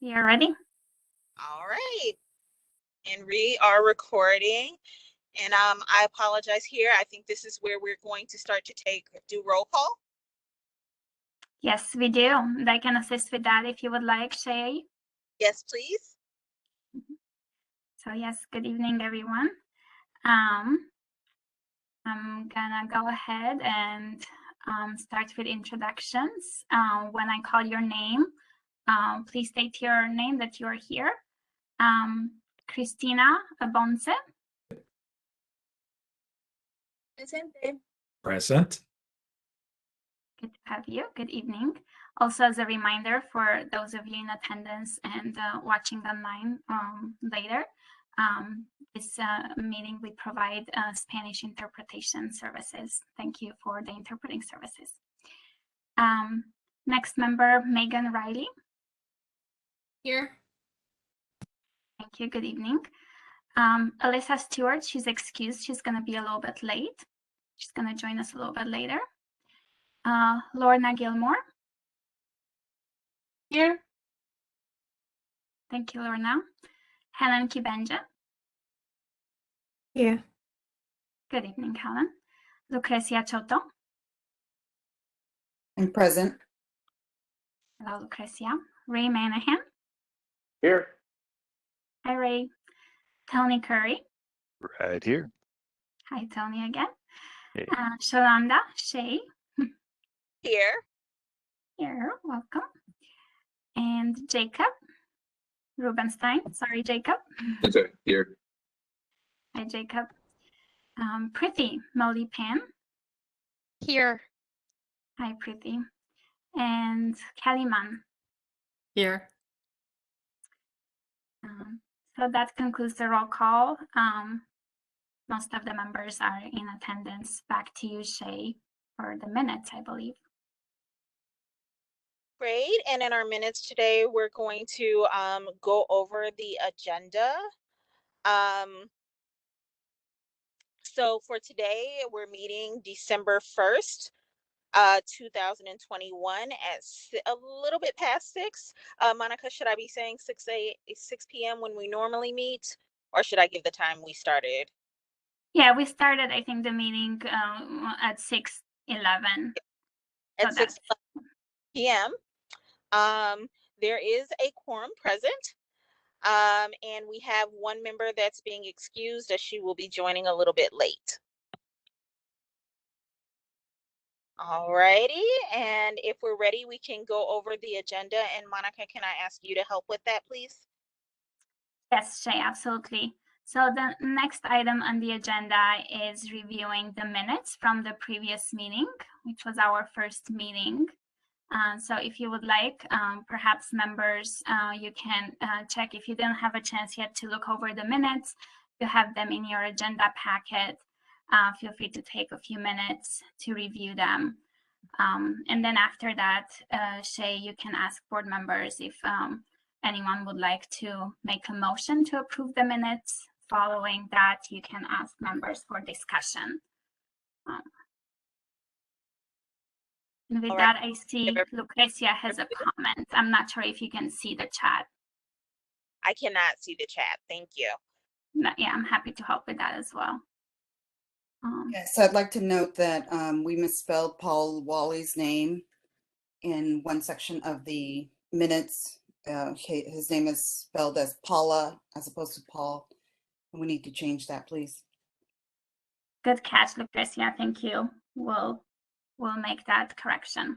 You're ready? All right. And we are recording. And I apologize here. I think this is where we're going to start to do roll call. Yes, we do. And I can assist with that if you would like, Shay. Yes, please. So yes, good evening, everyone. I'm gonna go ahead and start with introductions. When I call your name, please state your name that you are here. Christina Abonce. Presente. Present. Good to have you. Good evening. Also, as a reminder for those of you in attendance and watching online later, this meeting we provide Spanish interpretation services. Thank you for the interpreting services. Next member, Megan Riley. Here. Thank you. Good evening. Alyssa Stewart, she's excused. She's going to be a little bit late. She's going to join us a little bit later. Lorna Gilmore. Here. Thank you, Lorna. Helen Kibenja. Here. Good evening, Helen. Lucrecia Choto. I'm present. Hello, Lucrecia. Ray Manahan. Here. Hi, Ray. Tony Curry. Right here. Hi, Tony again. Hey. Shalonda Shea. Here. Here, welcome. And Jacob Rubenstein. Sorry, Jacob. It's here. Hi, Jacob. Priti Molly Pan. Here. Hi, Priti. And Kelly Mann. Here. So that concludes the roll call. Most of the members are in attendance. Back to you, Shay, for the minutes, I believe. Great. And in our minutes today, we're going to go over the agenda. So for today, we're meeting December 1st, 2021 at a little bit past 6. Monica, should I be saying 6 p.m. when we normally meet, or should I give the time we started? Yeah, we started, I think, the meeting at 6:11. At 6 p.m. There is a quorum present, and we have one member that's being excused as she will be joining a little bit late. All righty, and if we're ready, we can go over the agenda. And Monica, can I ask you to help with that, please? Yes, Shay, absolutely. So the next item on the agenda is reviewing the minutes from the previous meeting, which was our first meeting. So if you would like, perhaps members, you can check if you didn't have a chance yet to look over the minutes. You have them in your agenda packet. Feel free to take a few minutes to review them. And then after that, Shay, you can ask board members if anyone would like to make a motion to approve the minutes. Following that, you can ask members for discussion. And with that, I see Lucrecia has a comment. I'm not sure if you can see the chat. I cannot see the chat. Thank you. Yeah, I'm happy to help with that as well. Yes, I'd like to note that we misspelled Paul Wally's name in one section of the minutes. His name is spelled as Paula as opposed to Paul. We need to change that, please. Good catch, Lucrecia. Thank you. We'll make that correction.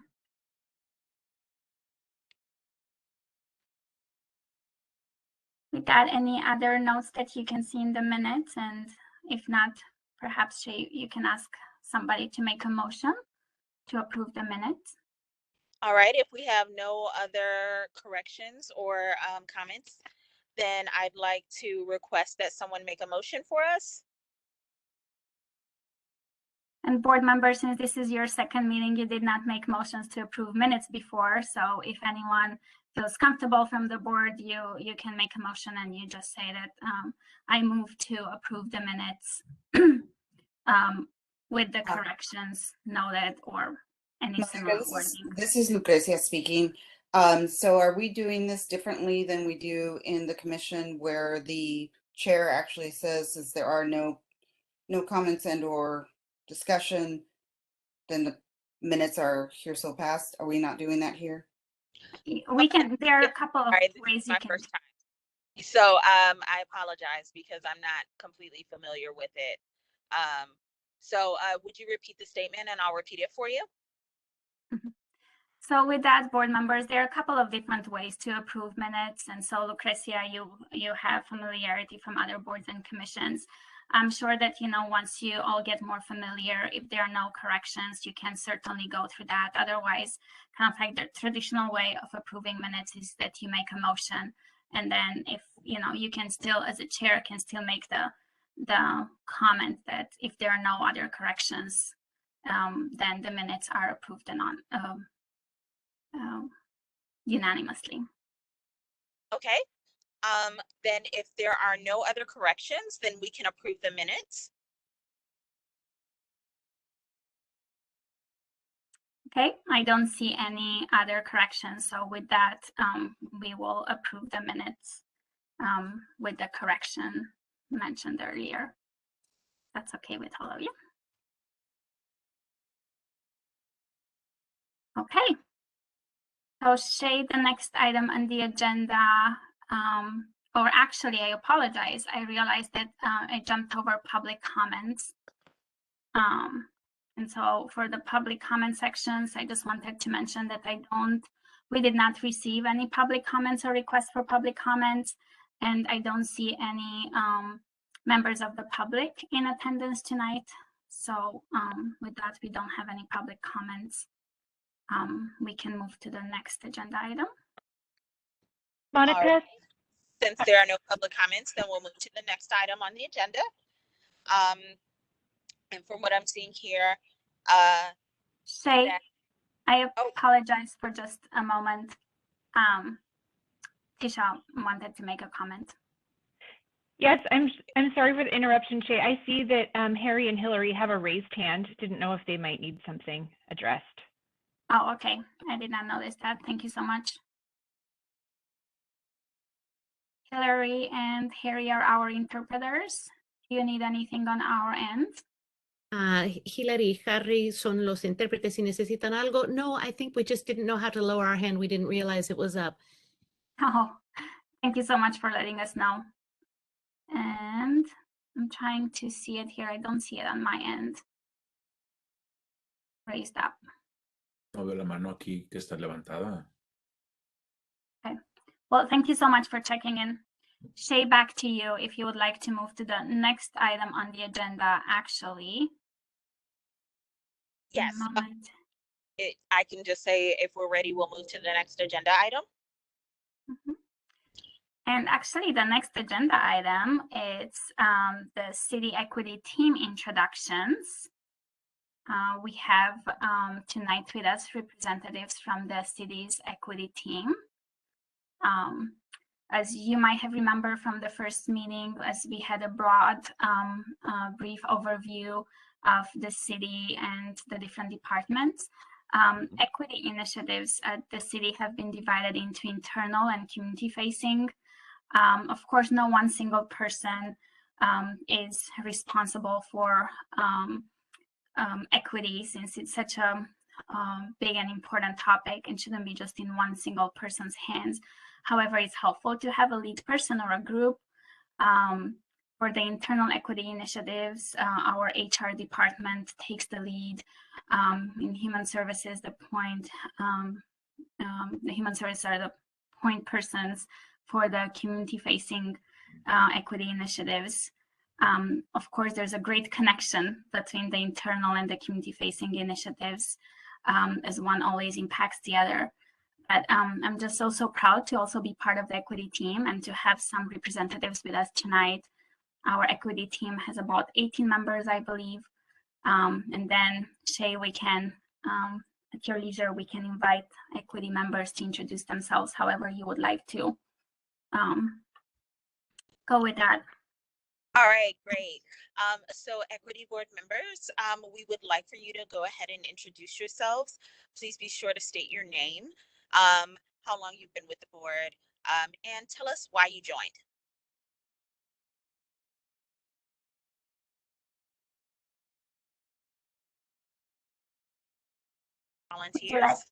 With that, any other notes that you can see in the minutes? And if not, perhaps you can ask somebody to make a motion to approve the minutes. All right, if we have no other corrections or comments, then I'd like to request that someone make a motion for us. And board members, since this is your second meeting, you did not make motions to approve minutes before. So if anyone feels comfortable from the board, you can make a motion and you just say that I move to approve the minutes with the corrections noted or any similar wording. This is Lucrecia speaking. So are we doing this differently than we do in the commission where the chair actually says, since there are no comments and or discussion, then the minutes are here so passed? Are we not doing that here? We can, there are a couple of Sorry, this ways is you my can. first time. So I apologize because I'm not completely familiar with it. So would you repeat the statement and I'll repeat it for you? So with that, board members, there are a couple of different ways to approve minutes. And so Lucrecia, you have familiarity from other boards and commissions. I'm sure that, once you all get more familiar, if there are no corrections, you can certainly go through that. Otherwise, kind of like the traditional way of approving minutes is that you make a motion. And then if, you can still, as a chair, can still make the comment that if there are no other corrections, then the minutes are approved and unanimously. Okay. Then if there are no other corrections, then we can approve the minutes. Okay, I don't see any other corrections. So with that, we will approve the minutes with the correction mentioned earlier. That's okay with all of you. Okay. So Shay, the next item on the agenda, or actually, I apologize. I realized that I jumped over public comments. And so for the public comment sections, I just wanted to mention that we did not receive any public comments or requests for public comments, and I don't see any members of the public in attendance tonight. So with that, we don't have any public comments. We can move to the next agenda item. Monica? Right. Since there are no public comments, then we'll move to the next item on the agenda. And from what I'm seeing here, Shay, I apologize for just a moment. Tisha wanted to make a comment. Yes, I'm sorry for the interruption, Shay. I see that Harry and Hillary have a raised hand. Didn't know if they might need something addressed. Oh, okay. I did not notice that. Thank you so much. Hillary and Harry are our interpreters. Do you need anything on our end? Hillary, Harry son los intérpretes. Si necesitan algo. No, I think we just didn't know how to lower our hand. We didn't realize it was up. Oh, thank you so much for letting us know. And I'm trying to see it here. I don't see it on my end. Raised up. No veo la mano aquí que está levantada. Okay. Well, thank you so much for checking in. Shay, back to you if you would like to move to the next item on the agenda, actually. yes, I can just say if we're ready, we'll move to the next agenda item. Mm-hmm. And actually, the next agenda item is the city equity team introductions. We have tonight with us representatives from the city's equity team. As you might have remembered from the first meeting, as we had a broad, brief overview of the city and the different departments. Equity initiatives at the city have been divided into internal and community facing. Of course, no one single person is responsible for equity, since it's such a big and important topic and shouldn't be just in one single person's hands. However, it's helpful to have a lead person or a group. For the internal equity initiatives, our HR department takes the lead. In human services, the human services are the point persons for the community-facing equity initiatives. Of course, there's a great connection between the internal and the community-facing initiatives, as one always impacts the other. But I'm just so proud to also be part of the equity team and to have some representatives with us tonight. Our equity team has about 18 members, I believe. And then, Shay, we can, at your leisure, we can invite equity members to introduce themselves however you would like to go with that. All right, great. So equity board members, we would like for you to go ahead and introduce yourselves. Please be sure to state your name. how long you've been with the board, and tell us why you joined. Volunteers.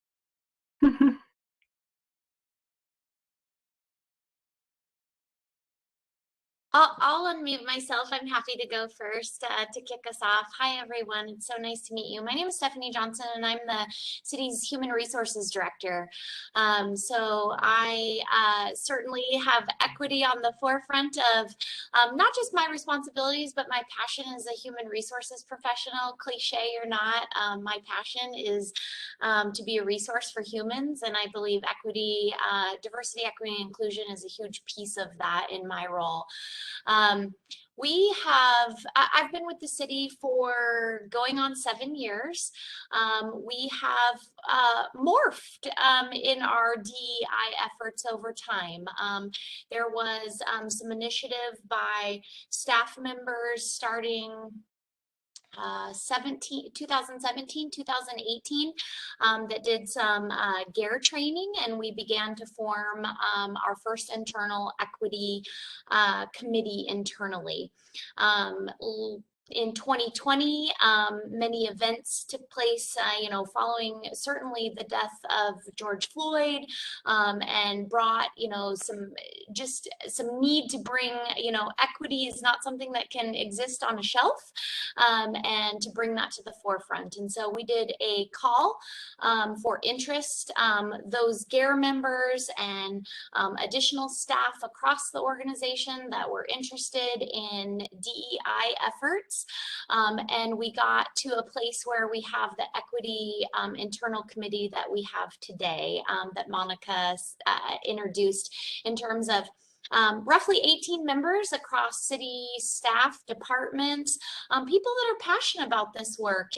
I'll unmute myself. I'm happy to go first to kick us off. Hi, everyone. It's so nice to meet you. My name is Stephanie Johnson, and I'm the city's Human Resources Director. So I certainly have equity on the forefront of not just my responsibilities, but my passion as a human resources professional. Cliche or not, my passion is to be a resource for humans, and I believe equity, diversity, equity, and inclusion is a huge piece of that in my role. I've been with the city for going on 7 years. We have morphed in our DEI efforts over time. There was some initiative by staff members starting 2017, 2018 that did some GARE training, and we began to form our first internal equity committee internally. In 2020, many events took place, following certainly the death of George Floyd, and brought, some need to bring, equity is not something that can exist on a shelf, and to bring that to the forefront. And so we did a call for interest. Those GARE members and additional staff across the organization that were interested in DEI efforts. And we got to a place where we have the equity internal committee that we have today, that Monica introduced, in terms of roughly 18 members across city staff, departments, people that are passionate about this work.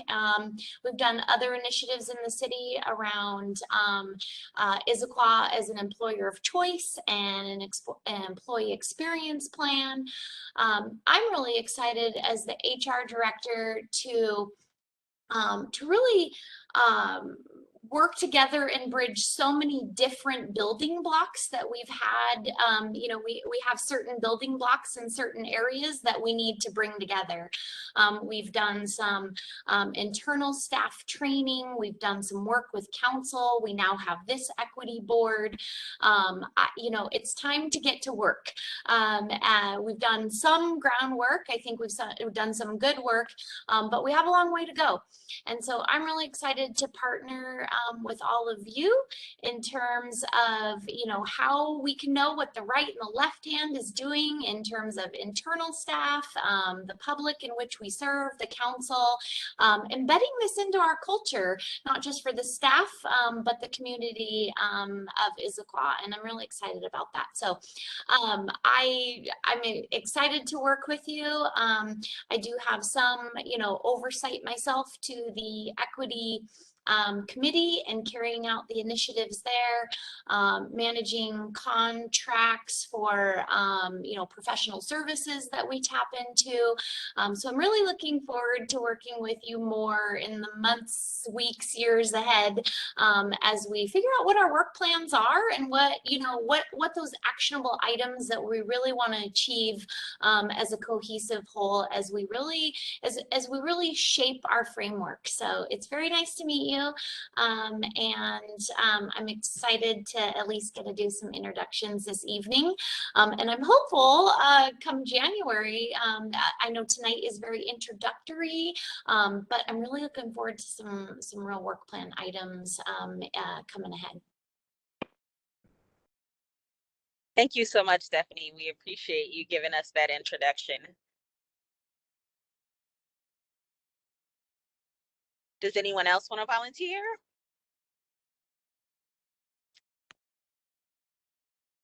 We've done other initiatives in the city around Issaquah as an employer of choice and an employee experience plan. I'm really excited as the HR director to really work together and bridge so many different building blocks that we've had. We have certain building blocks in certain areas that we need to bring together. We've done some internal staff training. We've done some work with council. We now have this equity board. It's time to get to work. We've done some groundwork. I think we've done some good work, but we have a long way to go. And so I'm really excited to partner with all of you in terms of, how we can know what the right and the left hand is doing in terms of internal staff, the public in which we serve, the council, embedding this into our culture, not just for the staff, but the community of Issaquah. And I'm really excited about that. So I'm excited to work with you. I do have some, oversight myself to the equity committee and carrying out the initiatives there, managing contracts for, professional services that we tap into. So I'm really looking forward to working with you more in the months, weeks, years ahead, as we figure out what our work plans are and what those actionable items that we really want to achieve as a cohesive whole, as we really shape our framework. So it's very nice to meet you. I'm excited to at least get to do some introductions this evening. And I'm hopeful come January, I know tonight is very introductory, but I'm really looking forward to some real work plan items coming ahead. Thank you so much, Stephanie. We appreciate you giving us that introduction. Does anyone else want to volunteer?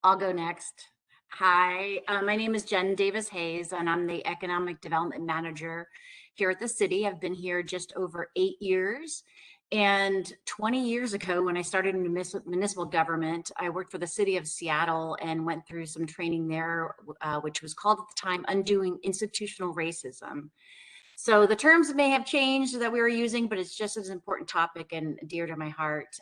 I'll go next. Hi, my name is Jen Davis Hayes, and I'm the Economic Development Manager here at the city. I've been here just over 8 years. And 20 years ago, when I started in municipal government, I worked for the city of Seattle and went through some training there, which was called at the time Undoing Institutional Racism. So the terms may have changed that we were using, but it's just as an important topic and dear to my heart.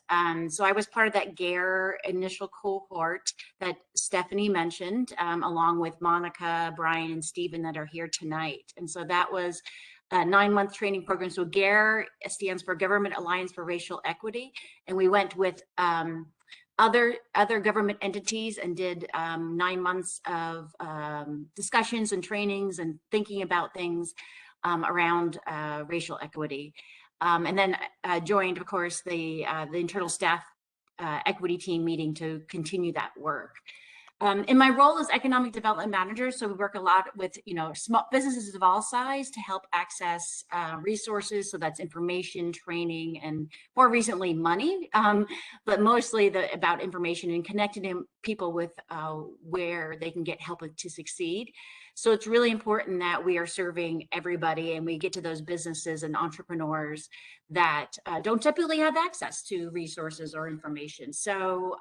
So I was part of that GARE initial cohort that Stephanie mentioned, along with Monica, Brian, and Stephen that are here tonight. And so that was a 9-month training program. So GARE stands for Government Alliance for Racial Equity. And we went with other government entities and did 9 months of discussions and trainings and thinking about things around racial equity. And then joined, of course, the internal staff equity team meeting to continue that work. In my role as economic development manager, so we work a lot with small businesses of all size to help access resources. So that's information, training, and more recently money, but mostly about information and connecting people with where they can get help to succeed. So it's really important that we are serving everybody and we get to those businesses and entrepreneurs that don't typically have access to resources or information. So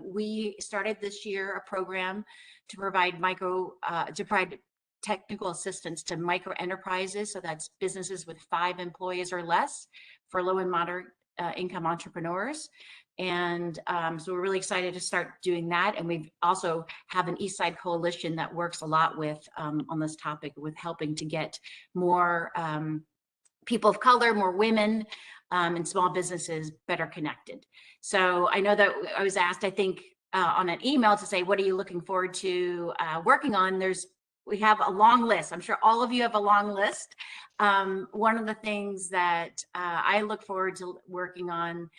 we started this year a program to provide technical assistance to micro enterprises. So that's businesses with 5 employees or less for low and moderate income entrepreneurs. And so we're really excited to start doing that. And we also have an East Side Coalition that works a lot with on this topic with helping to get more people of color, more women, and small businesses better connected. So I know that I was asked, I think, on an email to say, what are you looking forward to working on? We have a long list. I'm sure all of you have a long list. One of the things that I look forward to working on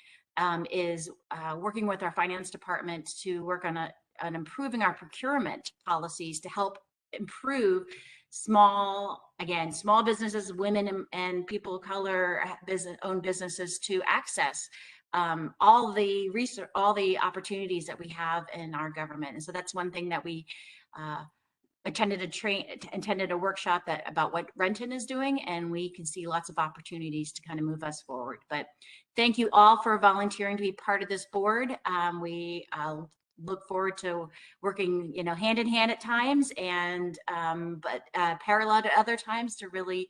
is working with our finance department to work on improving our procurement policies to help improve small businesses, women and people of color owned businesses to access all the opportunities that we have in our government. And so that's one thing that we attended a workshop about what Renton is doing, and we can see lots of opportunities to kind of move us forward. But thank you all for volunteering to be part of this board. We look forward to working, hand in hand at times, and but parallel to other times to really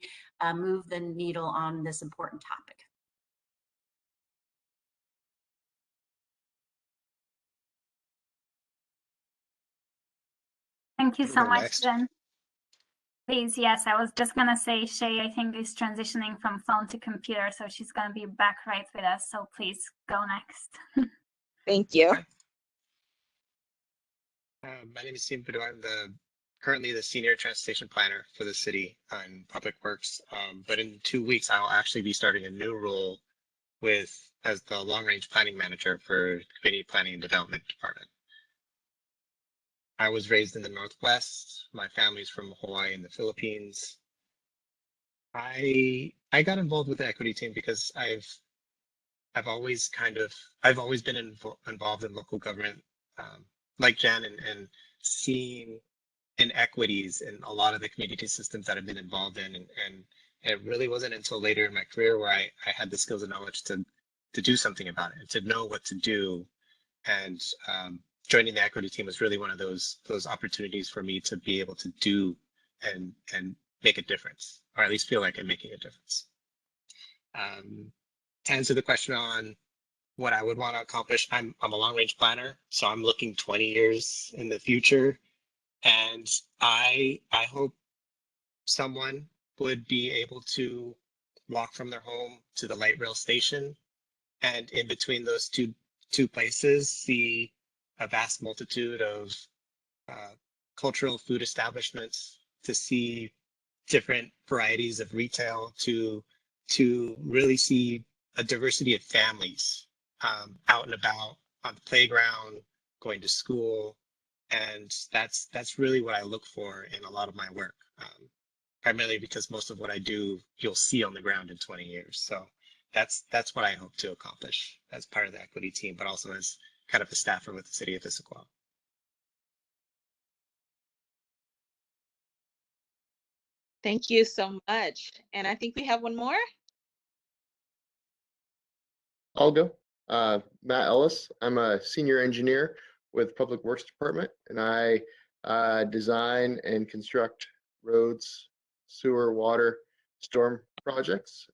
move the needle on this important topic. Thank you so much, Jen. Please, yes, I was just gonna say Shay, I think, is transitioning from phone to computer, so she's gonna be back right with us. So please go next. Thank you. My name is Steve Padu. I'm currently the senior transportation planner for the city on Public Works. But in 2 weeks, I'll actually be starting a new role as the long range planning manager for Community Planning and Development Department. I was raised in the Northwest. My family's from Hawaii and the Philippines. I got involved with the equity team because I've always been involved in local government, like Jen, and seeing inequities in a lot of the community systems that I've been involved in, and it really wasn't until later in my career where I had the skills and knowledge to do something about it and to know what to do. And joining the equity team was really one of those opportunities for me to be able to do and make a difference, or at least feel like I'm making a difference. To answer the question on what I would want to accomplish, I'm a long range planner, so I'm looking 20 years in the future, and I hope someone would be able to walk from their home to the light rail station, and in between those two places see a vast multitude of cultural food establishments, to see different varieties of retail, to really see a diversity of families out and about on the playground, going to school. And that's really what I look for in a lot of my work, primarily because most of what I do, you'll see on the ground in 20 years. So that's what I hope to accomplish as part of the equity team, but also as kind of a staffer with the city of Issaquah. Thank you so much. And I think we have one more. I'll go. Matt Ellis. I'm a senior engineer with Public Works Department, and I design and construct roads, sewer, water, storm projects.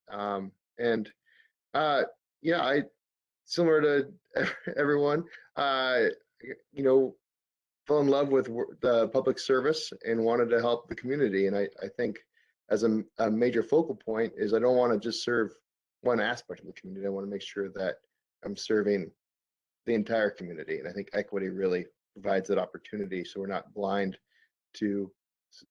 And yeah, I similar to everyone, you know, fell in love with the public service and wanted to help the community. And I think as a major focal point is I don't want to just serve one aspect of the community. I want to make sure that I'm serving the entire community. And I think equity really provides that opportunity. So we're not blind to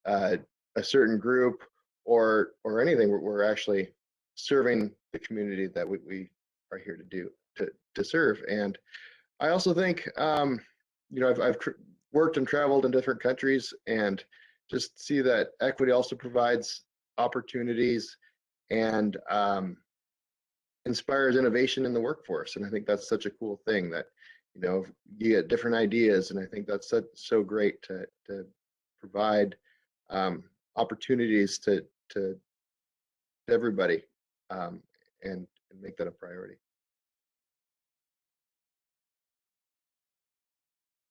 a certain group or anything. We're actually serving the community that we are here to serve. And I also think, you know, I've worked and traveled in different countries and just see that equity also provides opportunities and inspires innovation in the workforce. And I think that's such a cool thing that, you know, you get different ideas. And I think that's so great to provide opportunities to everybody and make that a priority.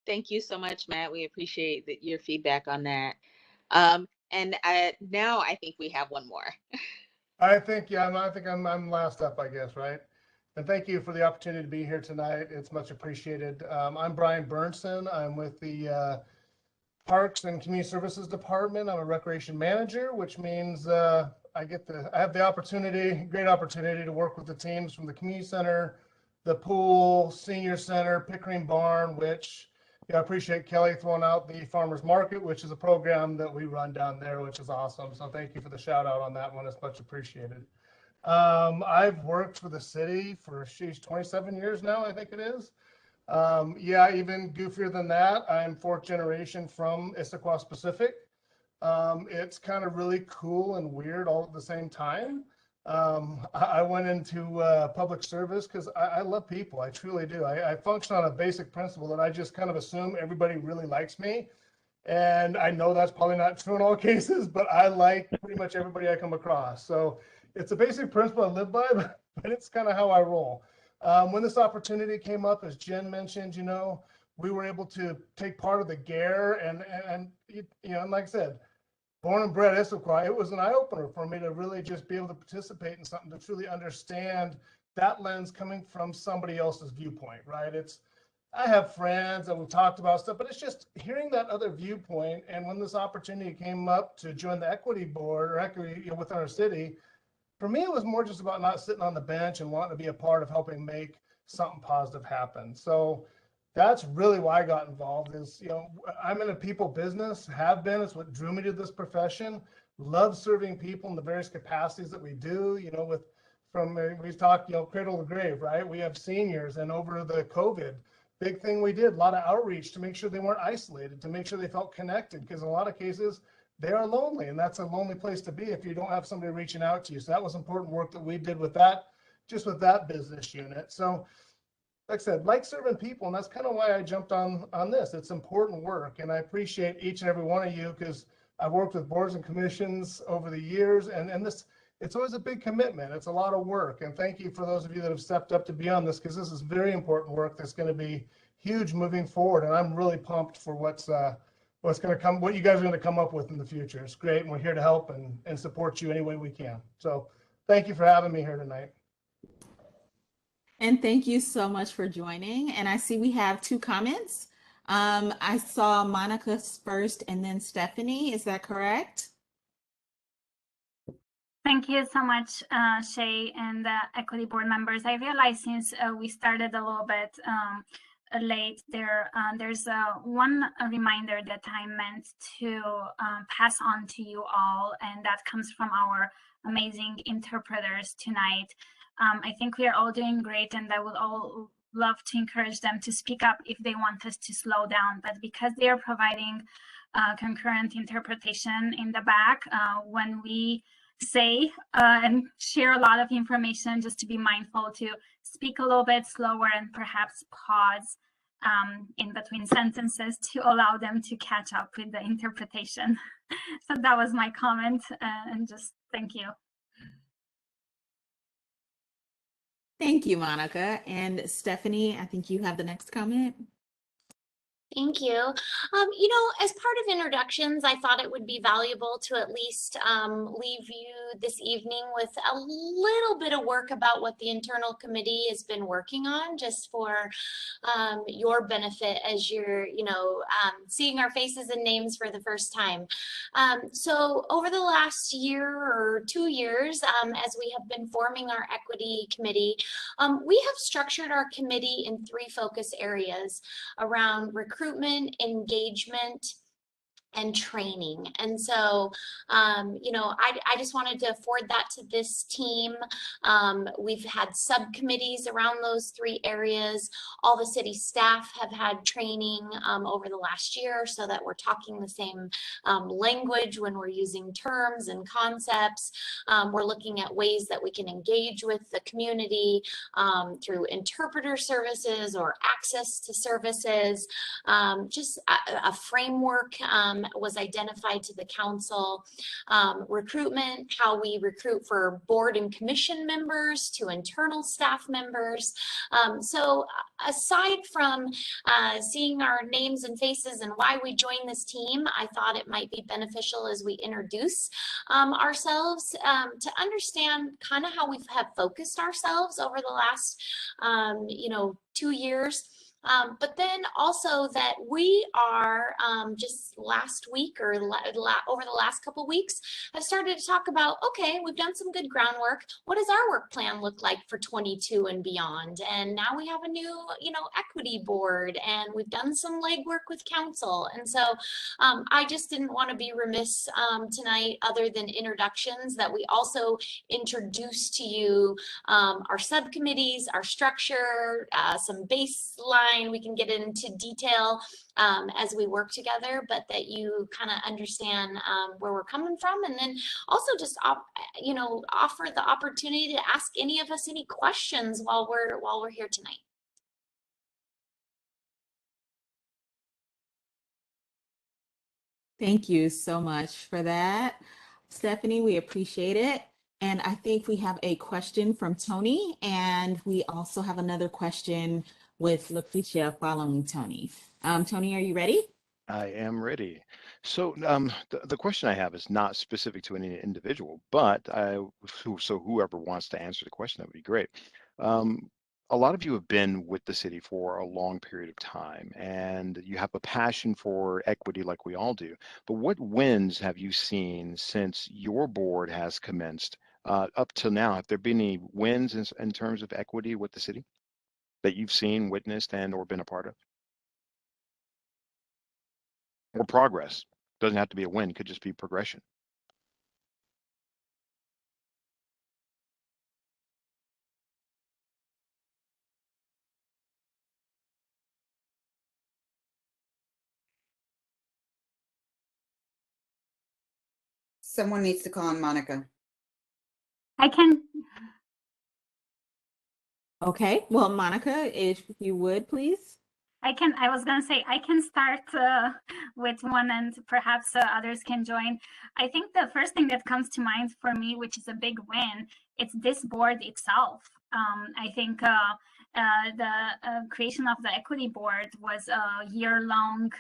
Thank you so much, Matt. We appreciate your feedback on that. And now I think we have one more. I think, yeah, I think I'm last up, I guess, right? And thank you for the opportunity to be here tonight. It's much appreciated. I'm Brian Bernson. I'm with the Parks and Community Services Department. I'm a recreation manager, which means I have the opportunity, great opportunity to work with the teams from the community center, the pool, senior center, Pickering Barn, which I appreciate Kelly throwing out the farmers market, which is a program that we run down there, which is awesome. So thank you for the shout out on that one. It's much appreciated. I've worked for the city for 27 years now, I think it is. Yeah, even goofier than that, I'm 4th generation from Issaquah Pacific. It's kind of really cool and weird all at the same time. I went into public service because I love people. I truly do. I function on a basic principle that I just kind of assume everybody really likes me. And I know that's probably not true in all cases, but I like pretty much everybody I come across. So it's a basic principle I live by, but it's kind of how I roll. When this opportunity came up, as Jen mentioned, you know, we were able to take part of the GARE and you know, and like I said, born and bred Issaquah, it was an eye-opener for me to really just be able to participate in something to truly understand that lens coming from somebody else's viewpoint, right? I have friends and we talked about stuff, but it's just hearing that other viewpoint. And when this opportunity came up to join the equity board or equity, you know, within our city, for me, it was more just about not sitting on the bench and wanting to be a part of helping make something positive happen. So that's really why I got involved is, you know, I'm in a people business, have been, it's what drew me to this profession, love serving people in the various capacities that we do, you know, we talk, you know, cradle to grave, right? We have seniors, and over the COVID, big thing we did, a lot of outreach to make sure they weren't isolated, to make sure they felt connected, because in a lot of cases, they are lonely, and that's a lonely place to be if you don't have somebody reaching out to you. So that was important work that we did with that, just with that business unit. So like I said, like serving people, and that's kind of why I jumped on this. It's important work, and I appreciate each and every one of you because I've worked with boards and commissions over the years, and this, it's always a big commitment. It's a lot of work, and thank you for those of you that have stepped up to be on this, because this is very important work that's going to be huge moving forward, and I'm really pumped for what's going to come, what you guys are going to come up with in the future. It's great, and we're here to help and support you any way we can. So thank you for having me here tonight. And thank you so much for joining. And I see we have 2 comments. I saw Monica's first and then Stephanie. Is that correct? Thank you so much, Shay and the equity board members. I realize since we started a little bit late there, there's one reminder that I meant to pass on to you all, and that comes from our amazing interpreters tonight. I think we are all doing great, and I would all love to encourage them to speak up if they want us to slow down. But because they are providing concurrent interpretation in the back, when we say and share a lot of information, just to be mindful to speak a little bit slower and perhaps pause in between sentences to allow them to catch up with the interpretation. So that was my comment, and just thank you. Thank you, Monica. And Stephanie, I think you have the next comment. Thank you. As part of introductions, I thought it would be valuable to at least leave you this evening with a little bit of work about what the internal committee has been working on, just for your benefit as you're, seeing our faces and names for the first time. So over the last year or 2 years, as we have been forming our equity committee, we have structured our committee in 3 focus areas around recruitment, engagement, and training. And so, I just wanted to afford that to this team. We've had subcommittees around those 3 areas. All the city staff have had training over the last year so that we're talking the same language when we're using terms and concepts. We're looking at ways that we can engage with the community through interpreter services or access to services. Just a framework was identified to the council. Recruitment, how we recruit for board and commission members to internal staff members. So aside from seeing our names and faces and why we joined this team, I thought it might be beneficial as we introduce ourselves to understand kind of how we have focused ourselves over the last 2 years. But then also that we are just last week or over the last couple of weeks have started to talk about, okay, we've done some good groundwork. What does our work plan look like for 22 and beyond? And now we have a new, equity board, and we've done some legwork with council. And so I just didn't want to be remiss tonight, other than introductions, that we also introduce to you our subcommittees, our structure, some baseline. We can get into detail as we work together, but that you kind of understand where we're coming from, and then also just offer the opportunity to ask any of us any questions while we're here tonight. Thank you so much for that, Stephanie. We appreciate it. And I think we have a question from Tony, and we also have another question with Lucretia following Tony. Tony, are you ready? I am ready. So the question I have is not specific to any individual, but so whoever wants to answer the question, that would be great. A lot of you have been with the city for a long period of time, and you have a passion for equity like we all do. But what wins have you seen since your board has commenced up to now? Have there been any wins in terms of equity with the city that you've seen, witnessed, and or been a part of? Or progress? Doesn't have to be a win, could just be progression. Someone needs to call on Monica. I can. Okay, well, Monica, if you would, please. I was going to say, I can start with one, and perhaps others can join. I think the first thing that comes to mind for me, which is a big win, it's this board itself. I think the creation of the equity board was a year-long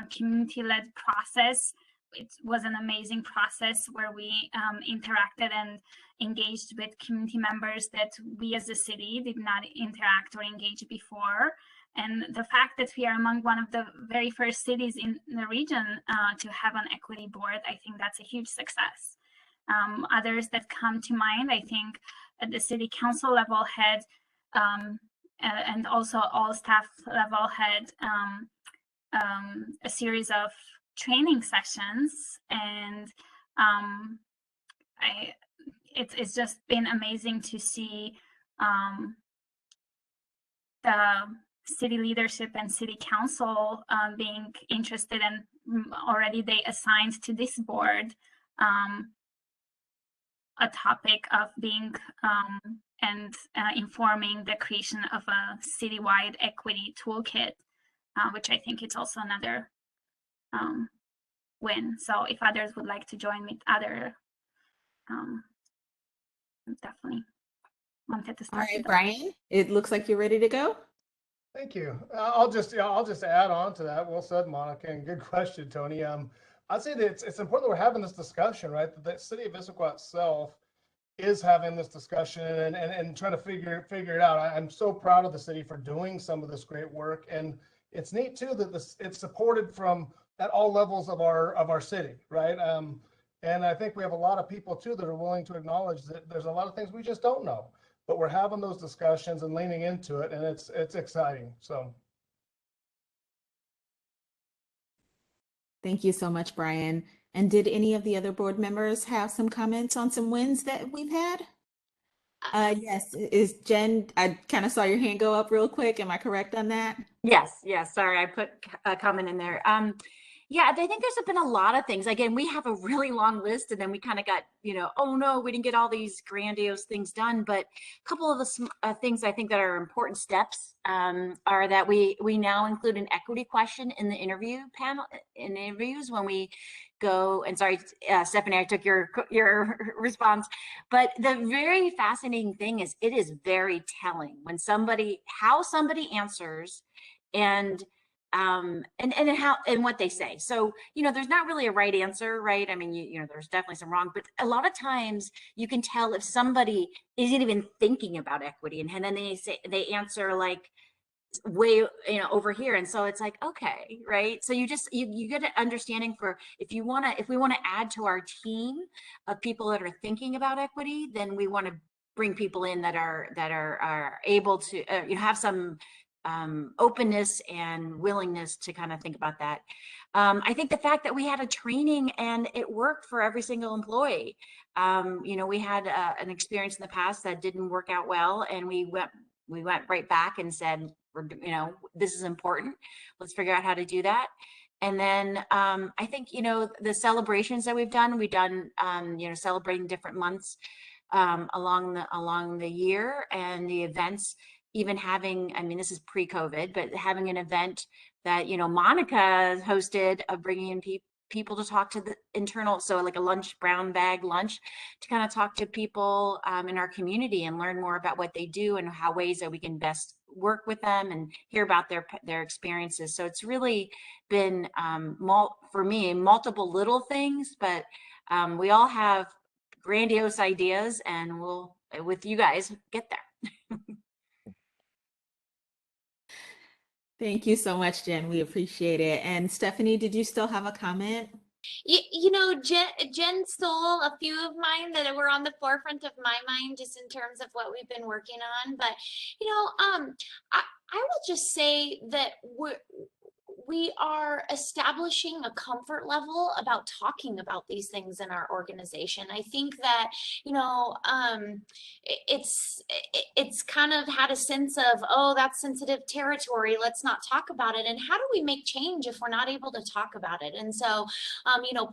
community-led process. It was an amazing process where we interacted and engaged with community members that we as a city did not interact or engage before. And the fact that we are among one of the very first cities in the region to have an equity board, I think that's a huge success. Others that come to mind, I think at the city council level had, and also all staff level had a series of training sessions, and it's just been amazing to see the city leadership and city council being interested, and already they assigned to this board a topic of being and informing the creation of a citywide equity toolkit, which I think it's also another win. So if others would like to join with other, definitely wanted to start. All right, Brian, it looks like you're ready to go. Thank you. I'll just add on to that. Well said, Monica, and good question, Tony. I'd say that it's important that we're having this discussion, right? The city of Issaquah itself is having this discussion and trying to figure it out. I'm so proud of the city for doing some of this great work, and it's neat too that it's supported from at all levels of our city, right? And I think we have a lot of people too that are willing to acknowledge that there's a lot of things we just don't know, but we're having those discussions and leaning into it, and it's exciting. So. Thank you so much, Brian. And did any of the other board members have some comments on some wins that we've had? Yes, is Jen, I kind of saw your hand go up real quick. Am I correct on that? Yes, sorry, I put a comment in there. Yeah, I think there's been a lot of things. Again, we have a really long list, and then we kind of got, oh no, we didn't get all these grandiose things done. But a couple of the things I think that are important steps are that we now include an equity question in the interview panel, in interviews when we go. And sorry, Stephanie, I took your response. But the very fascinating thing is it is very telling when how somebody answers and how and what they say. So there's not really a right answer, right? I mean, there's definitely some wrong, but a lot of times you can tell if somebody isn't even thinking about equity, and then they answer like way over here, and so it's like, okay, right? So you get an understanding for if we want to add to our team of people that are thinking about equity, then we want to bring people in that are able to have some openness and willingness to kind of think about that. I think the fact that we had a training and it worked for every single employee. We had an experience in the past that didn't work out well, and we went right back and said, this is important. Let's figure out how to do that. And then I think, the celebrations that we've done, celebrating different months along the year, and the events, even having, this is pre-COVID, but having an event that, Monica hosted of bringing in people to talk to the internal, so like a brown bag lunch to kind of talk to people in our community and learn more about what they do and how ways that we can best work with them and hear about their experiences. So it's really been, for me, multiple little things, but we all have grandiose ideas, and we'll, with you guys, get there. Thank you so much, Jen. We appreciate it. And Stephanie, did you still have a comment? Jen stole a few of mine that were on the forefront of my mind, just in terms of what we've been working on. But I will just say that we are establishing a comfort level about talking about these things in our organization. I think that, it's kind of had a sense of, oh, that's sensitive territory, let's not talk about it. And how do we make change if we're not able to talk about it? And so,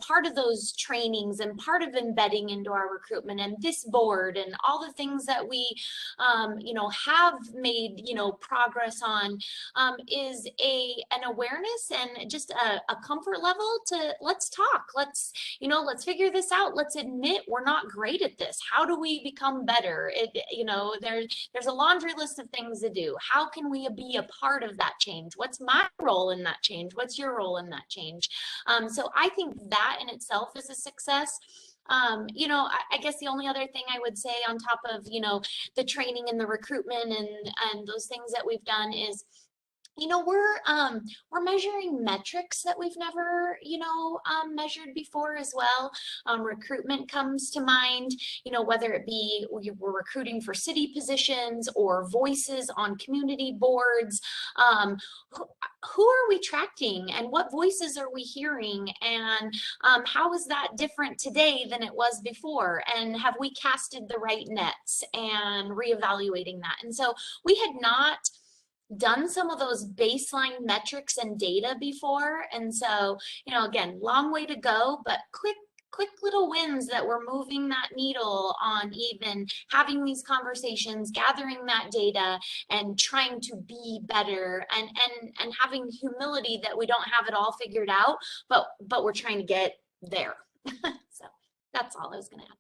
part of those trainings and part of embedding into our recruitment and this board and all the things that we, have made, progress on, is an awareness and just a comfort level to let's talk, let's figure this out, let's admit we're not great at this. How do we become better? There's a laundry list of things to do. How can we be a part of that change? What's my role in that change? What's your role in that change? So I think that in itself is a success. I guess the only other thing I would say on top of, the training and the recruitment and those things that we've done is, we're measuring metrics that we've never, measured before as well. Recruitment comes to mind, whether it be we're recruiting for city positions or voices on community boards. Who are we tracking, and what voices are we hearing, and how is that different today than it was before? And have we casted the right nets, and reevaluating that? And so we had not done some of those baseline metrics and data before. And so, again, long way to go, but quick little wins that we're moving that needle on, even having these conversations, gathering that data, and trying to be better, and having humility that we don't have it all figured out, but we're trying to get there. So that's all I was going to add.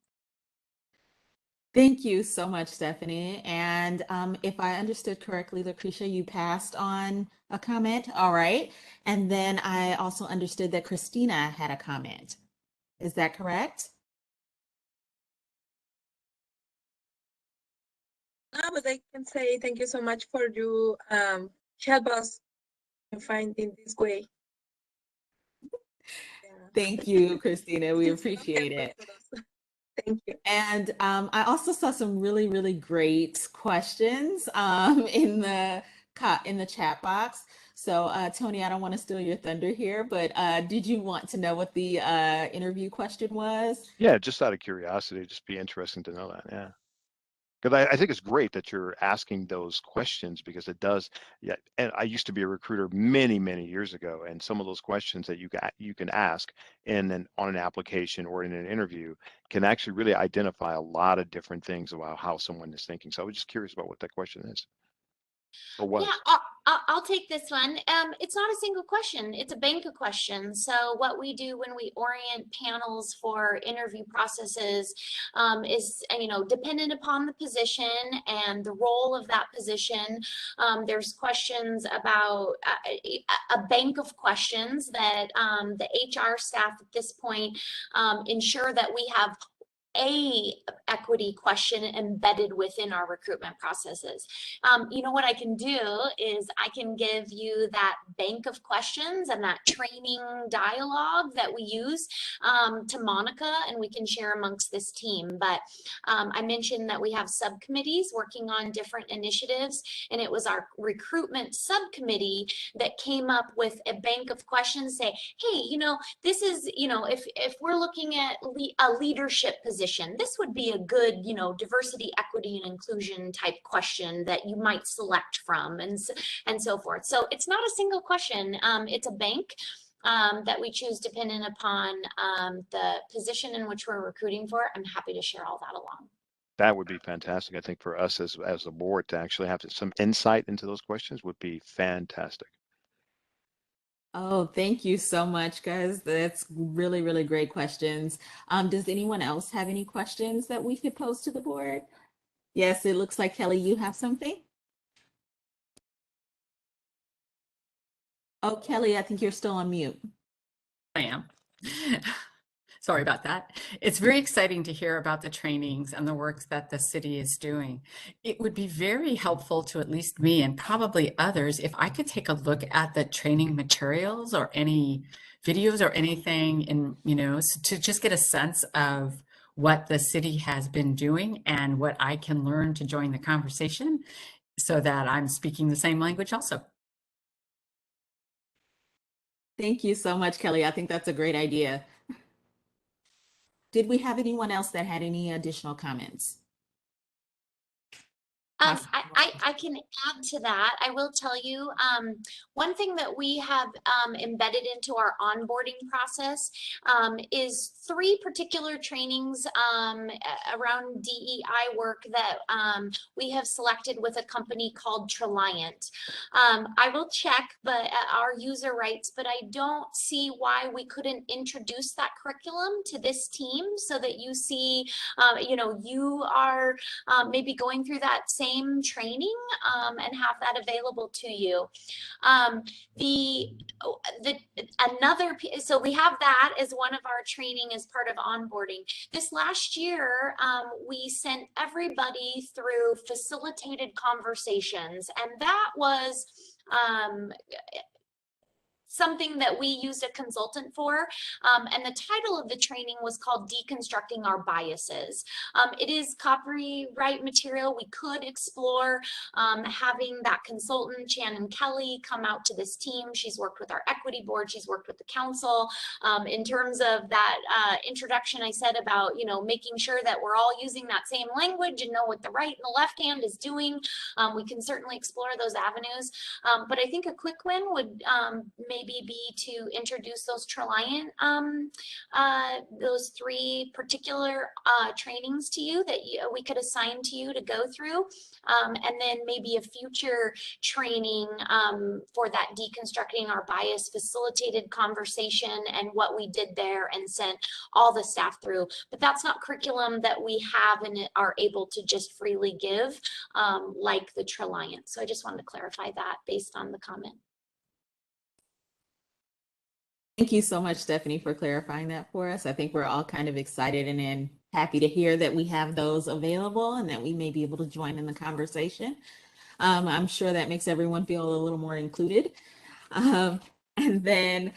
Thank you so much, Stephanie. And if I understood correctly, Lucretia, you passed on a comment. All right. And then I also understood that Christina had a comment. Is that correct? No, but I can say thank you so much for you help us in finding this way. Thank you, Christina. We appreciate it. Thank you. And I also saw some really, really great questions in the chat box. So Tony, I don't want to steal your thunder here, but did you want to know what the interview question was? Yeah, just out of curiosity, it'd just be interesting to know that. Yeah. Because I think it's great that you're asking those questions because it does. Yeah, and I used to be a recruiter many, many years ago, and some of those questions that you can ask on an application or in an interview can actually really identify a lot of different things about how someone is thinking. So I was just curious about what that question is or was. Yeah, I'll take this one. It's not a single question. It's a bank of questions. So what we do when we orient panels for interview processes is, dependent upon the position and the role of that position. There's questions about a bank of questions that the HR staff at this point ensure that we have a equity question embedded within our recruitment processes. What I can do is I can give you that bank of questions and that training dialogue that we use to Monica, and we can share amongst this team. But I mentioned that we have subcommittees working on different initiatives, and it was our recruitment subcommittee that came up with a bank of questions, say, hey, this is, if we're looking at a leadership position, this would be a good, diversity, equity, and inclusion type question that you might select from, and so forth. So it's not a single question. It's a bank that we choose depending upon the position in which we're recruiting for. I'm happy to share all that along. That would be fantastic. I think for us as a board to actually have some insight into those questions would be fantastic. Oh, thank you so much, guys. That's really, really great questions. Does anyone else have any questions that we could pose to the board? Yes, it looks like Kelly, you have something. Oh, Kelly, I think you're still on mute. I am. Sorry about that. It's very exciting to hear about the trainings and the work that the city is doing. It would be very helpful to at least me and probably others if I could take a look at the training materials or any videos or anything, and to just get a sense of what the city has been doing and what I can learn to join the conversation so that I'm speaking the same language also. Thank you so much, Kelly. I think that's a great idea. Did we have anyone else that had any additional comments? I can add to that. I will tell you, one thing that we have embedded into our onboarding process is 3 particular trainings around DEI work that we have selected with a company called Treliant. I will check our user rights, but I don't see why we couldn't introduce that curriculum to this team so that you see, you are maybe going through that same training and have that available to you. So we have that as one of our training as part of onboarding. This last year, we sent everybody through facilitated conversations, and that was something that we used a consultant for, and the title of the training was called Deconstructing Our Biases. It is copyright material. We could explore having that consultant, Shannon Kelly, come out to this team. She's worked with our equity board. She's worked with the council. In terms of that introduction I said about, making sure that we're all using that same language and know what the right and the left hand is doing, we can certainly explore those avenues. But I think a quick win would maybe maybe be to introduce those Treliant, those 3 particular trainings to you that we could assign to you to go through, and then maybe a future training for that deconstructing our bias facilitated conversation and what we did there, and sent all the staff through. But that's not curriculum that we have and are able to just freely give like the Treliant. So I just wanted to clarify that based on the comment. Thank you so much, Stephanie, for clarifying that for us. I think we're all kind of excited and happy to hear that we have those available and that we may be able to join in the conversation. I'm sure that makes everyone feel a little more included. And then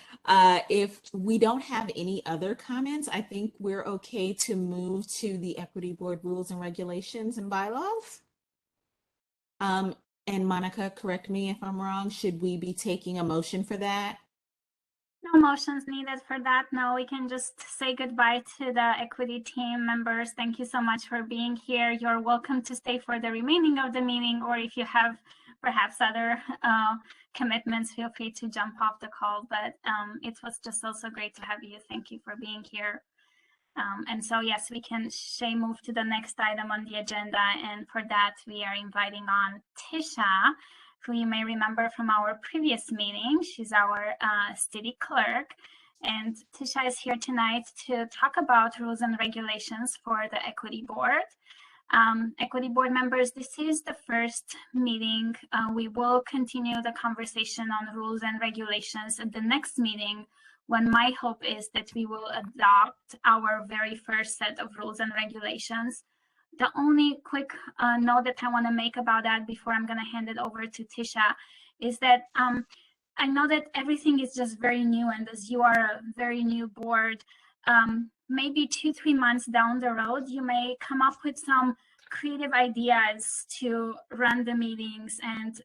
if we don't have any other comments, I think we're okay to move to the Equity Board rules and regulations and bylaws. And Monica, correct me if I'm wrong, should we be taking a motion for that? No motions needed for that. No, we can just say goodbye to the equity team members. Thank you so much for being here. You're welcome to stay for the remaining of the meeting, or if you have perhaps other commitments, feel free to jump off the call. But it was just also great to have you. Thank you for being here. And so, yes, we can move to the next item on the agenda. And for that, we are inviting on Tisha, who you may remember from our previous meeting. She's our city clerk. And Tisha is here tonight to talk about rules and regulations for the Equity Board. Equity Board members, this is the first meeting. We will continue the conversation on rules and regulations at the next meeting, when my hope is that we will adopt our very first set of rules and regulations. The only quick note that I want to make about that before I'm going to hand it over to Tisha is that I know that everything is just very new, and as you are a very new board, maybe 2-3 months down the road, you may come up with some creative ideas to run the meetings, and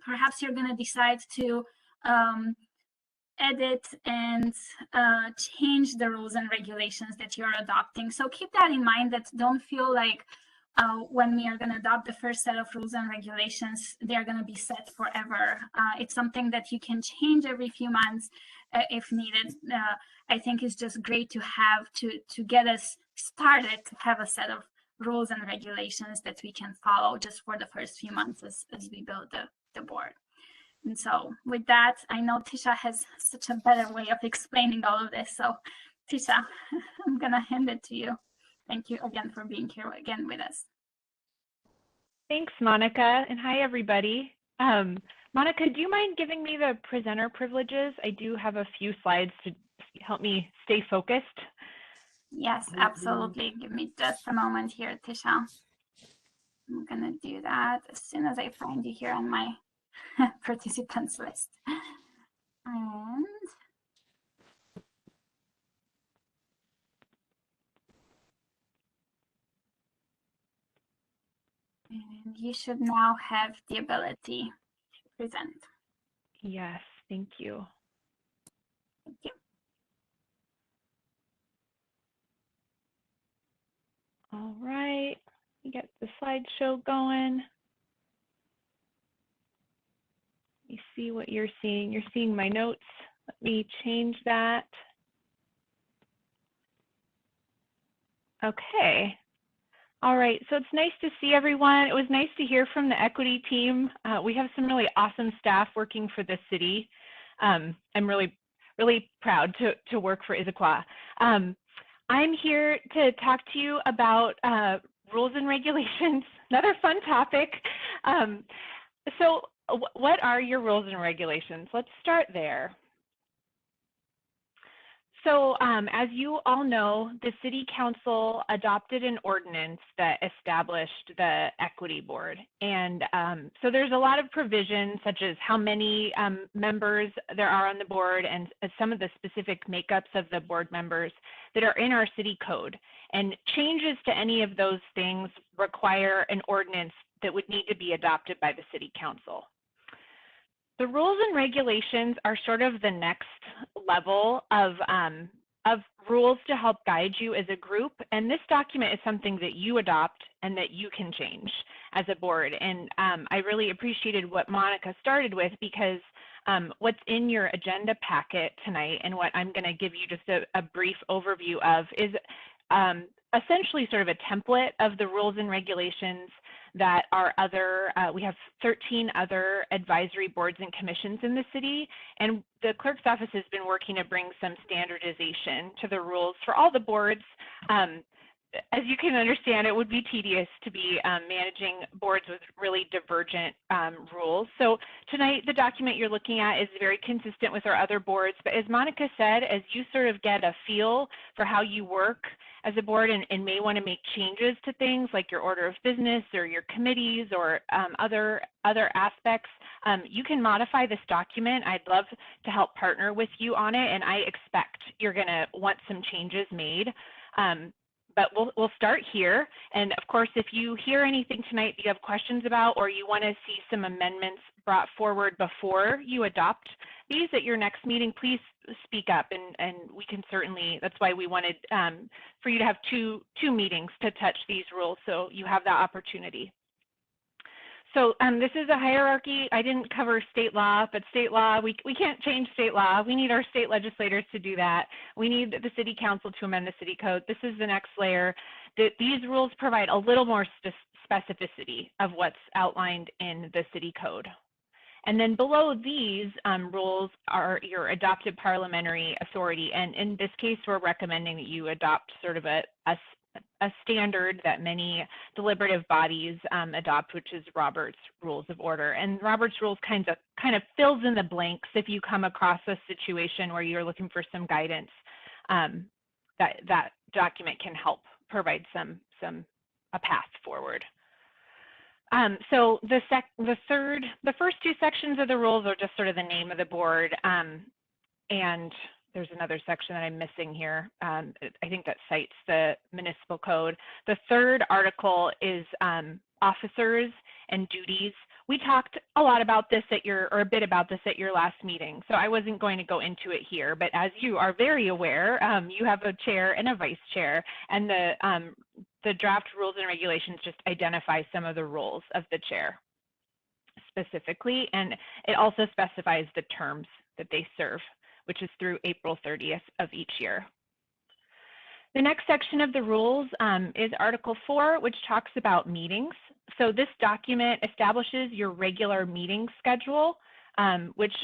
perhaps you're going to decide to edit and change the rules and regulations that you're adopting. So keep that in mind, that don't feel like when we are going to adopt the first set of rules and regulations, they're going to be set forever. It's something that you can change every few months if needed. I think it's just great to have to get us started, to have a set of rules and regulations that we can follow just for the first few months as we build the board. And so with that, I know Tisha has such a better way of explaining all of this. So Tisha, I'm going to hand it to you. Thank you again for being here again with us. Thanks, Monica, and hi, everybody. Monica, do you mind giving me the presenter privileges? I do have a few slides to help me stay focused. Yes, absolutely. Give me just a moment here, Tisha. I'm going to do that as soon as I find you here on my participants list. And you should now have the ability to present. Yes, thank you. Thank you. All right, we get the slideshow going. Let me see what you're seeing. You're seeing my notes. Let me change that. Okay. All right, so it's nice to see everyone. It was nice to hear from the equity team. We have some really awesome staff working for the city. I'm really proud to work for Issaquah. I'm here to talk to you about rules and regulations, another fun topic. So what are your rules and regulations? Let's start there. So as you all know, the City Council adopted an ordinance that established the Equity Board. And so there's a lot of provisions, such as how many members there are on the board and some of the specific makeups of the board members that are in our city code. And changes to any of those things require an ordinance that would need to be adopted by the City Council. The rules and regulations are sort of the next level of rules to help guide you as a group. And this document is something that you adopt and that you can change as a board. And I really appreciated what Monica started with, because What's in your agenda packet tonight and what I'm going to give you just a brief overview of is essentially sort of a template of the rules and regulations that our other, we have 13 other advisory boards and commissions in the city, and the clerk's office has been working to bring some standardization to the rules for all the boards. As you can understand, it would be tedious to be managing boards with really divergent rules. So tonight, the document you're looking at is very consistent with our other boards, but as Monica said, as you sort of get a feel for how you work as a board and may want to make changes to things like your order of business or your committees or other aspects, you can modify this document. I'd love to help partner with you on it, and I expect you're going to want some changes made. But we'll start here. And of course, if you hear anything tonight that you have questions about, or you want to see some amendments brought forward before you adopt these at your next meeting, please speak up, and we can certainly, that's why we wanted for you to have two meetings to touch these rules, so you have that opportunity. So this is a hierarchy. I didn't cover state law, but state law, we can't change state law. We need our state legislators to do that. We need the city council to amend the city code. This is the next layer. These rules provide a little more specificity of what's outlined in the city code. And then below these rules are your adopted parliamentary authority. And in this case, we're recommending that you adopt sort of a standard that many deliberative bodies adopt, which is Robert's Rules of Order. And Robert's Rules kind of fills in the blanks if you come across a situation where you're looking for some guidance. That document can help provide a path forward. So the first two sections of the rules are just sort of the name of the board, and there's another section that I'm missing here. I think that cites the municipal code. The third article is officers and duties. We talked a lot about this or a bit about this at your last meeting, so I wasn't going to go into it here, but as you are very aware, you have a chair and a vice chair, and the draft rules and regulations just identify some of the roles of the chair specifically, and it also specifies the terms that they serve, which is through April 30th of each year. The next section of the rules is Article 4, which talks about meetings. So this document establishes your regular meeting schedule, which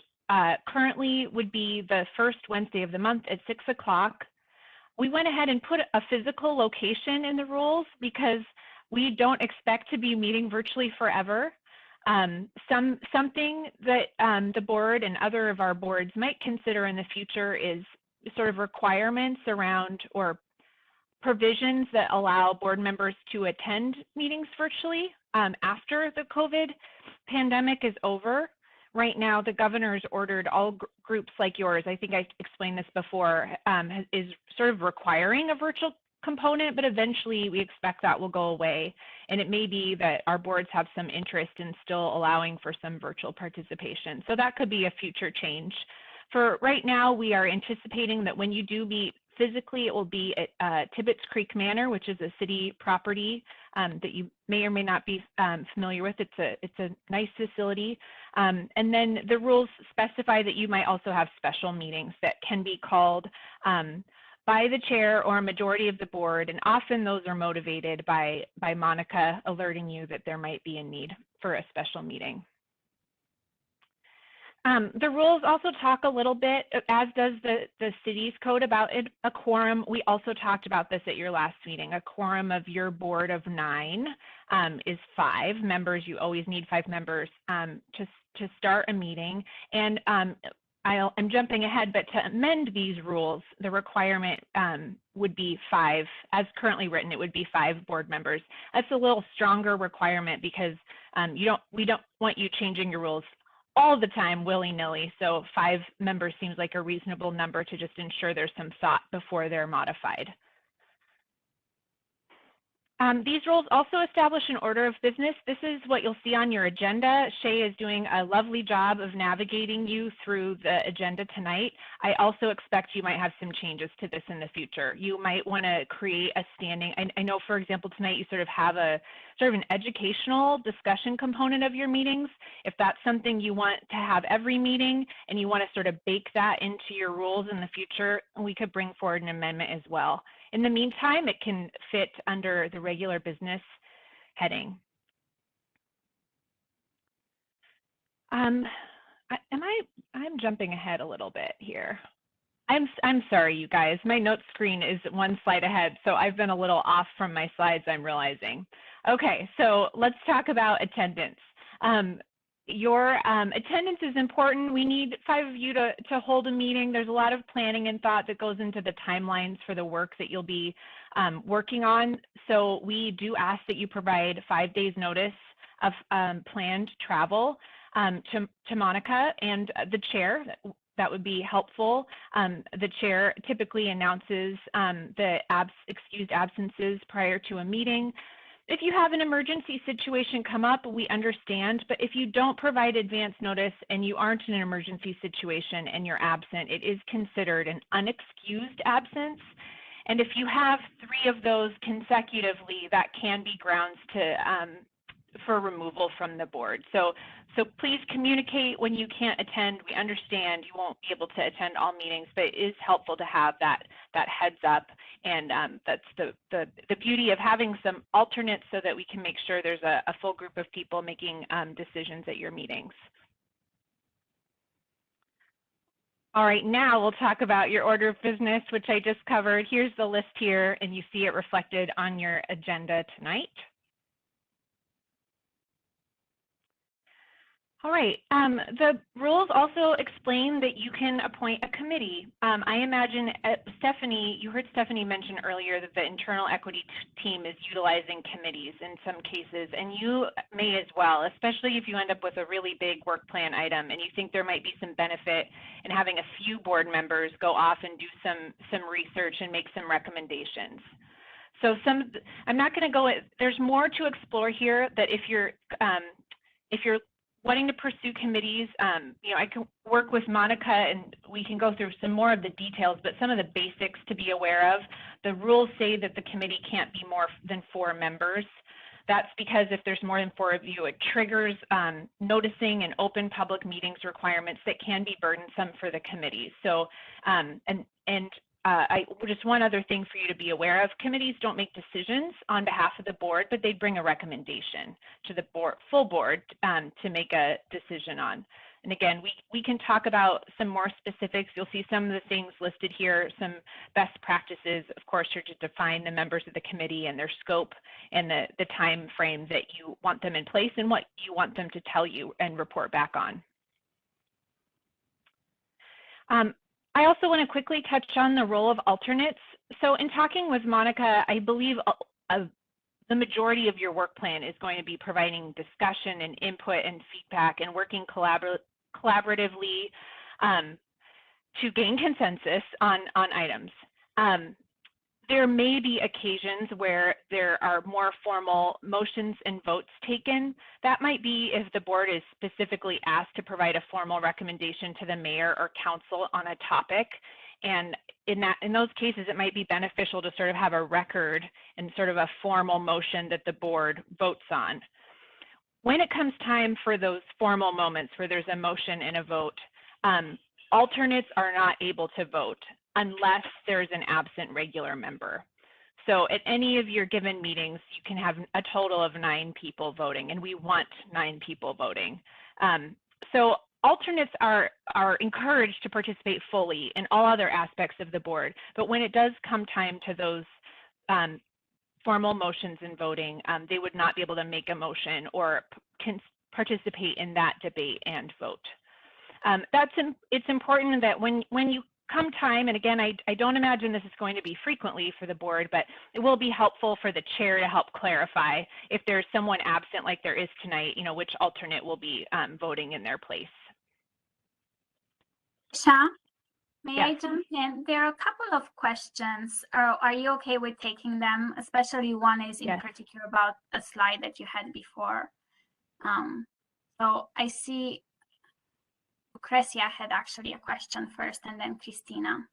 currently would be the first Wednesday of the month at 6 o'clock. We went ahead and put a physical location in the rules because we don't expect to be meeting virtually forever. Something that the board and other of our boards might consider in the future is sort of requirements around or provisions that allow board members to attend meetings virtually after the COVID pandemic is over. Right now, the governor's ordered all groups like yours, I think I explained this before, is sort of requiring a virtual component, but eventually we expect that will go away. And it may be that our boards have some interest in still allowing for some virtual participation. So that could be a future change. For right now, we are anticipating that when you do meet physically, it will be at Tibbetts Creek Manor, which is a city property that you may or may not be familiar with. It's a nice facility. And then the rules specify that you might also have special meetings that can be called by the chair or a majority of the board, and often those are motivated by Monica alerting you that there might be a need for a special meeting. The rules also talk a little bit, as does the city's code, about a quorum. We also talked about this at your last meeting. A quorum of your board of 9 is 5 members. You always need 5 members to start a meeting. And I'm jumping ahead, but to amend these rules, the requirement would be 5. As currently written, it would be 5 board members. That's a little stronger requirement because we don't want you changing your rules all the time willy-nilly. So 5 members seems like a reasonable number to just ensure there's some thought before they're modified. These rules also establish an order of business. This is what you'll see on your agenda. Shay is doing a lovely job of navigating you through the agenda tonight. I also expect you might have some changes to this in the future. You might want to create a standing, I know, for example, tonight you sort of have a sort of an educational discussion component of your meetings. If that's something you want to have every meeting and you want to sort of bake that into your rules in the future, we could bring forward an amendment as well. In the meantime, it can fit under the regular business heading. I'm jumping ahead a little bit here. I'm sorry, you guys. My notes screen is one slide ahead, so I've been a little off from my slides, I'm realizing. Okay, so let's talk about attendance. Your attendance is important. We need 5 of you to hold a meeting. There's a lot of planning and thought that goes into the timelines for the work that you'll be working on. So we do ask that you provide 5 days notice of planned travel to Monica and the chair. That would be helpful. The chair typically announces the excused absences prior to a meeting. If you have an emergency situation come up, we understand, but if you don't provide advance notice and you aren't in an emergency situation and you're absent, it is considered an unexcused absence. And if you have 3 of those consecutively, that can be grounds for removal from the board. So please communicate when you can't attend. We understand you won't be able to attend all meetings, but it is helpful to have that heads up. And that's the beauty of having some alternates so that we can make sure there's a full group of people making decisions at your meetings. All right, now we'll talk about your order of business, which I just covered. Here's the list here, and you see it reflected on your agenda tonight. All right, the rules also explain that you can appoint a committee. I imagine, Stephanie, you heard Stephanie mention earlier that the internal equity team is utilizing committees in some cases, and you may as well, especially if you end up with a really big work plan item and you think there might be some benefit in having a few board members go off and do some research and make some recommendations. So I'm not going to go, there's more to explore here that if you're wanting to pursue committees, I can work with Monica and we can go through some more of the details, but some of the basics to be aware of. The rules say that the committee can't be more than 4 members. That's because if there's more than 4 of you, it triggers noticing and open public meetings requirements that can be burdensome for the committees. So, just one other thing for you to be aware of, committees don't make decisions on behalf of the board, but they bring a recommendation to the full board to make a decision on. And again, we can talk about some more specifics. You'll see some of the things listed here, some best practices, of course, are to define the members of the committee and their scope and the time frame that you want them in place and what you want them to tell you and report back on. I also want to quickly touch on the role of alternates. So in talking with Monica, I believe the majority of your work plan is going to be providing discussion and input and feedback and working collaboratively to gain consensus on items. There may be occasions where there are more formal motions and votes taken. That might be if the board is specifically asked to provide a formal recommendation to the mayor or council on a topic. And in those cases, it might be beneficial to sort of have a record and sort of a formal motion that the board votes on. When it comes time for those formal moments where there's a motion and a vote, alternates are not able to vote unless there's an absent regular member. So at any of your given meetings, you can have a total of 9 people voting, and we want 9 people voting. So alternates are encouraged to participate fully in all other aspects of the board, but when it does come time to those formal motions and voting, they would not be able to make a motion or can participate in that debate and vote. It's important that when you come time, and again, I don't imagine this is going to be frequently for the board, but it will be helpful for the chair to help clarify if there's someone absent like there is tonight, which alternate will be voting in their place. Sha, may Yes. I jump in? There are a couple of questions. Are you okay with taking them? Especially one is in Yes. particular about a slide that you had before. So I see Lucrecia had actually a question first and then Christina.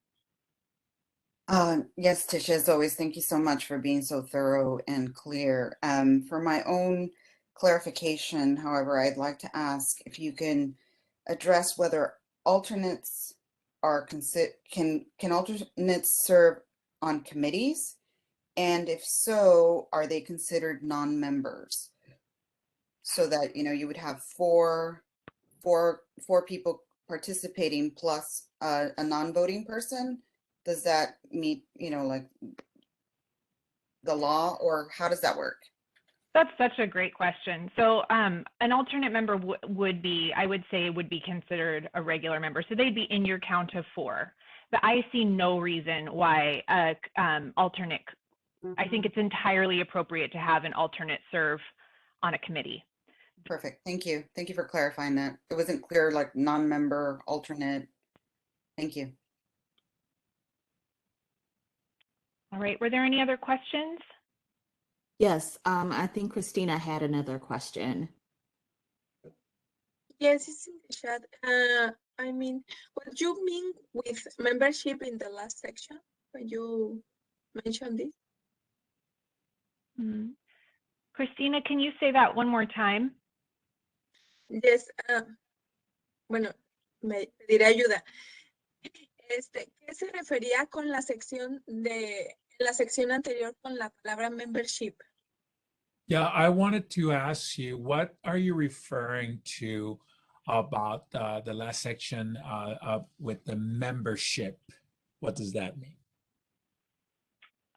Yes, Tisha, as always, thank you so much for being so thorough and clear. For my own clarification, however, I'd like to ask if you can address whether alternates are can alternates serve on committees, and if so, are they considered non-members? So that you would have four people participating plus a non-voting person. Does that meet like the law, or how does that work? That's such a great question. So an alternate member would be, I would say, would be considered a regular member. So they'd be in your count of 4. But I see no reason why alternate. I think it's entirely appropriate to have an alternate serve on a committee. Perfect. Thank you. Thank you for clarifying that. It wasn't clear, like non-member, alternate. Thank you. All right. Were there any other questions? Yes, I think Christina had another question. Yes, it's in the chat. I mean, what do you mean with membership in the last section when you mentioned this? Christina, can you say that one more time? Yes. Bueno, me pediré ayuda. ¿Qué se refería con la sección anterior con la palabra membership? Yeah, I wanted to ask you, what are you referring to about the last section with the membership? What does that mean?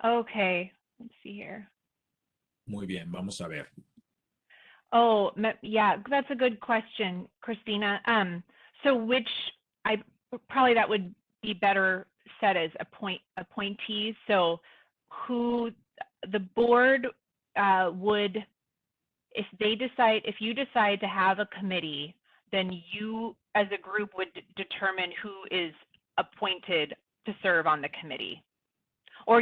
Okay, let's see here. Muy bien, vamos a ver. Oh, yeah, that's a good question, Christina. So probably that would be better said as appointees. So who the board would, if you decide to have a committee, then you as a group would determine who is appointed to serve on the committee. Or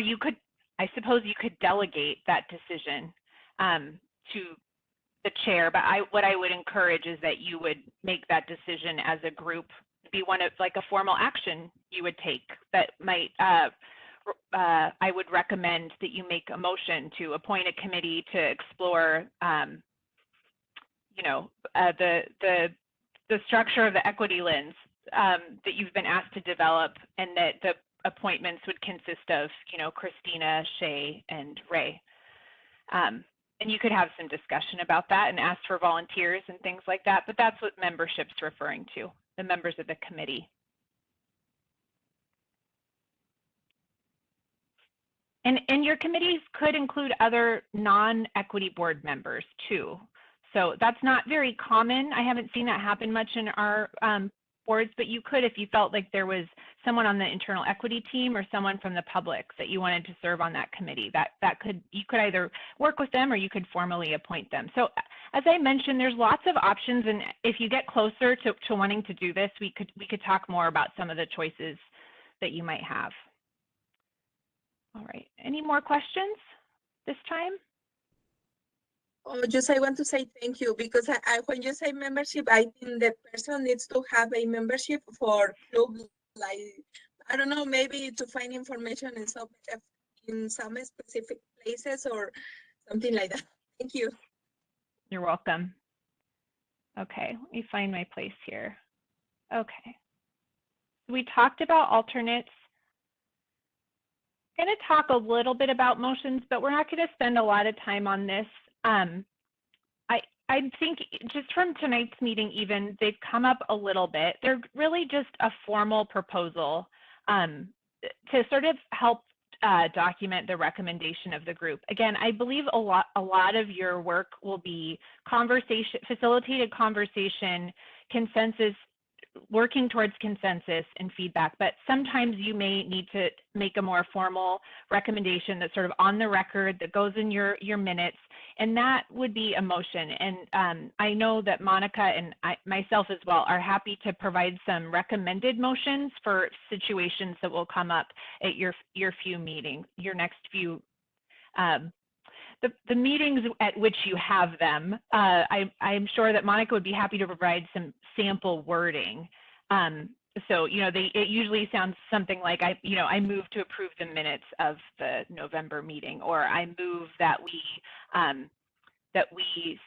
I suppose you could delegate that decision to the chair, but what I would encourage is that you would make that decision as a group, be one of like a formal action you would take that might, I would recommend that you make a motion to appoint a committee to explore, the structure of the equity lens that you've been asked to develop, and that the appointments would consist of, Christina, Shay, and Ray. And you could have some discussion about that and ask for volunteers and things like that, but that's what membership's referring to, the members of the committee. And your committees could include other non-equity board members too. So that's not very common. I haven't seen that happen much in our boards, but you could, if you felt like there was someone on the internal equity team or someone from the public that you wanted to serve on that committee, you could either work with them or you could formally appoint them. So as I mentioned, there's lots of options, and if you get closer to wanting to do this, we could talk more about some of the choices that you might have. All right, any more questions this time? Oh, just I want to say thank you, because when you say membership, I think the person needs to have a membership for club, like, I don't know, maybe to find information in some specific places or something like that. Thank you. You're welcome. Okay, let me find my place here. Okay, we talked about alternates. I'm going to talk a little bit about motions, but we're not going to spend a lot of time on this. I think just from tonight's meeting, even they've come up a little bit. They're really just a formal proposal to sort of help document the recommendation of the group. Again, I believe a lot of your work will be facilitated conversation, consensus, working towards consensus and feedback, but sometimes you may need to make a more formal recommendation that's sort of on the record, that goes in your minutes, and that would be a motion. And I know that Monica and myself as well are happy to provide some recommended motions for situations that will come up at your few meetings, your next few the meetings at which you have them. I'm sure that Monica would be happy to provide some sample wording. So, you know, it usually sounds something like I move to approve the minutes of the November meeting, or I move that we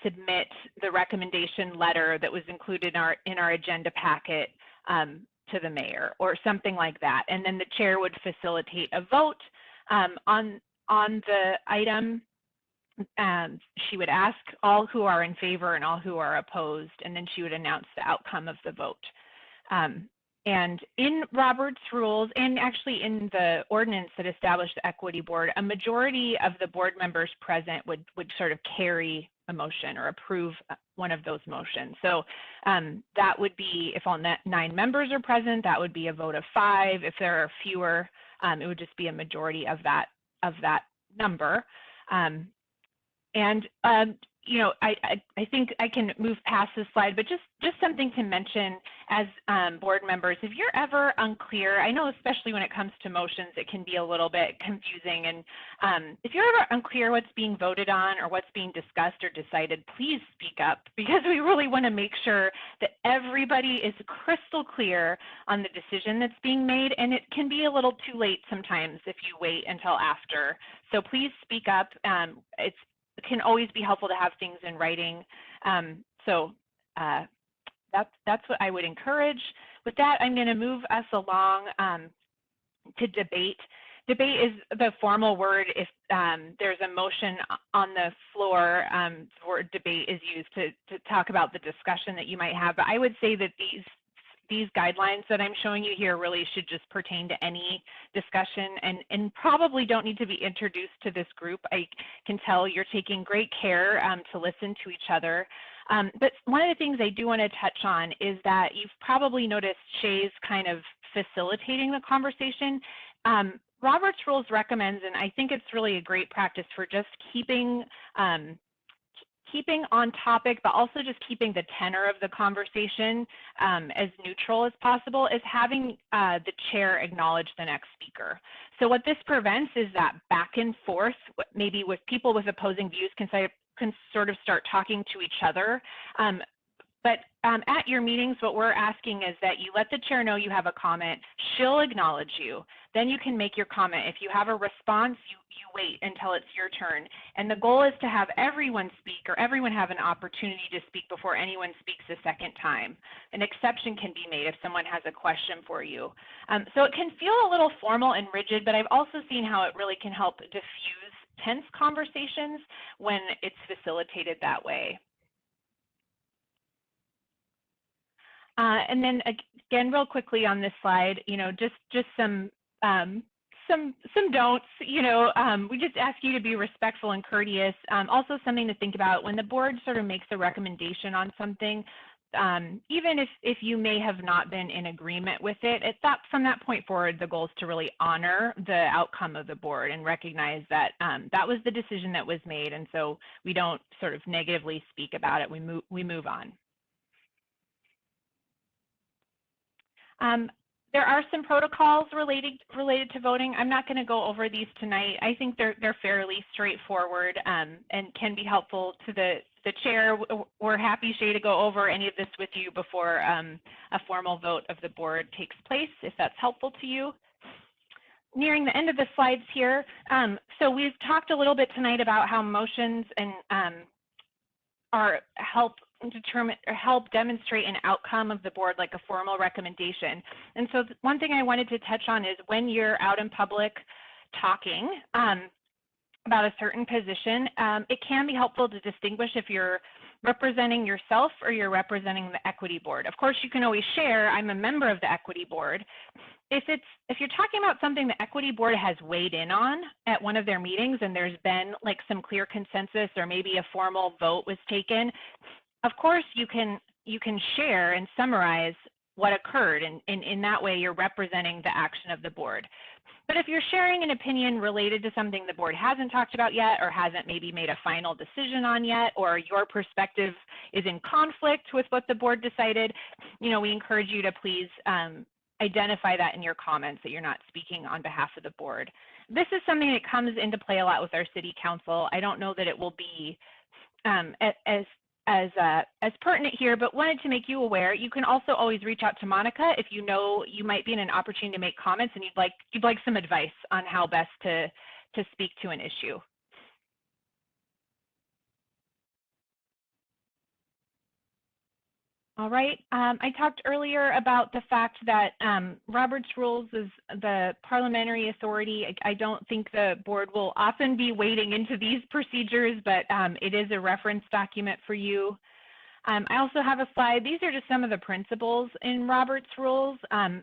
submit the recommendation letter that was included in our agenda packet to the mayor, or something like that. And then the chair would facilitate a vote on the item. She would ask all who are in favor and all who are opposed, and then she would announce the outcome of the vote. And in Robert's rules, and actually in the ordinance that established the equity board, a majority of the board members present would sort of carry a motion or approve one of those motions. So that would be, if all 9 members are present, that would be a vote of 5. If there are fewer, it would just be a majority of that number. You know, I think I can move past this slide, but just something to mention as board members, if you're ever unclear, I know especially when it comes to motions, it can be a little bit confusing. And if you're ever unclear what's being voted on or what's being discussed or decided, please speak up, because we really want to make sure that everybody is crystal clear on the decision that's being made. And it can be a little too late sometimes if you wait until after. So please speak up. It can always be helpful to have things in writing. That's what I would encourage. With that, I'm going to move us along to debate. Debate is the formal word if there's a motion on the floor. The word debate is used to talk about the discussion that you might have. But I would say that these guidelines that I'm showing you here really should just pertain to any discussion, and probably don't need to be introduced to this group. I can tell you're taking great care to listen to each other. But one of the things I do want to touch on is that you've probably noticed Shay's kind of facilitating the conversation. Robert's Rules recommends, and I think it's really a great practice for just keeping on topic, but also just keeping the tenor of the conversation as neutral as possible, is having the chair acknowledge the next speaker. So what this prevents is that back and forth, maybe with people with opposing views can sort of start talking to each other. But at your meetings, what we're asking is that you let the chair know you have a comment. She'll acknowledge you. Then you can make your comment. If you have a response, you wait until it's your turn. And the goal is to have everyone speak, or everyone have an opportunity to speak before anyone speaks a second time. An exception can be made if someone has a question for you. So it can feel a little formal and rigid, but I've also seen how it really can help diffuse tense conversations when it's facilitated that way. And then again, real quickly on this slide, you know, just some don'ts. You know, we just ask you to be respectful and courteous. Also, something to think about when the board sort of makes a recommendation on something. Even if you may have not been in agreement with it, from that point forward, the goal is to really honor the outcome of the board and recognize that that was the decision that was made, and so we don't sort of negatively speak about it. We move on. There are some protocols related to voting. I'm not going to go over these tonight. I think they're fairly straightforward and can be helpful to the chair. We're happy, Shay, to go over any of this with you before a formal vote of the board takes place, if that's helpful to you. Nearing the end of the slides here. So we've talked a little bit tonight about how motions and help demonstrate an outcome of the board, like a formal recommendation. And so one thing I wanted to touch on is when you're out in public talking about a certain position, it can be helpful to distinguish if you're representing yourself or you're representing the equity board. Of course, you can always share, I'm a member of the equity board. If you're talking about something the equity board has weighed in on at one of their meetings and there's been like some clear consensus or maybe a formal vote was taken, of course you can share and summarize what occurred, and in that way you're representing the action of the board. But if you're sharing an opinion related to something the board hasn't talked about yet or hasn't maybe made a final decision on yet, or your perspective is in conflict with what the board decided, you know, we encourage you to please identify that in your comments, that you're not speaking on behalf of the board. This is something that comes into play a lot with our city council. I don't know that it will be as as pertinent here, but wanted to make you aware. You can also always reach out to Monica if you know you might be in an opportunity to make comments and you'd like some advice on how best to speak to an issue. All right. I talked earlier about the fact that Robert's Rules is the parliamentary authority. I don't think the board will often be wading into these procedures, but it is a reference document for you. I also have a slide. These are just some of the principles in Robert's Rules.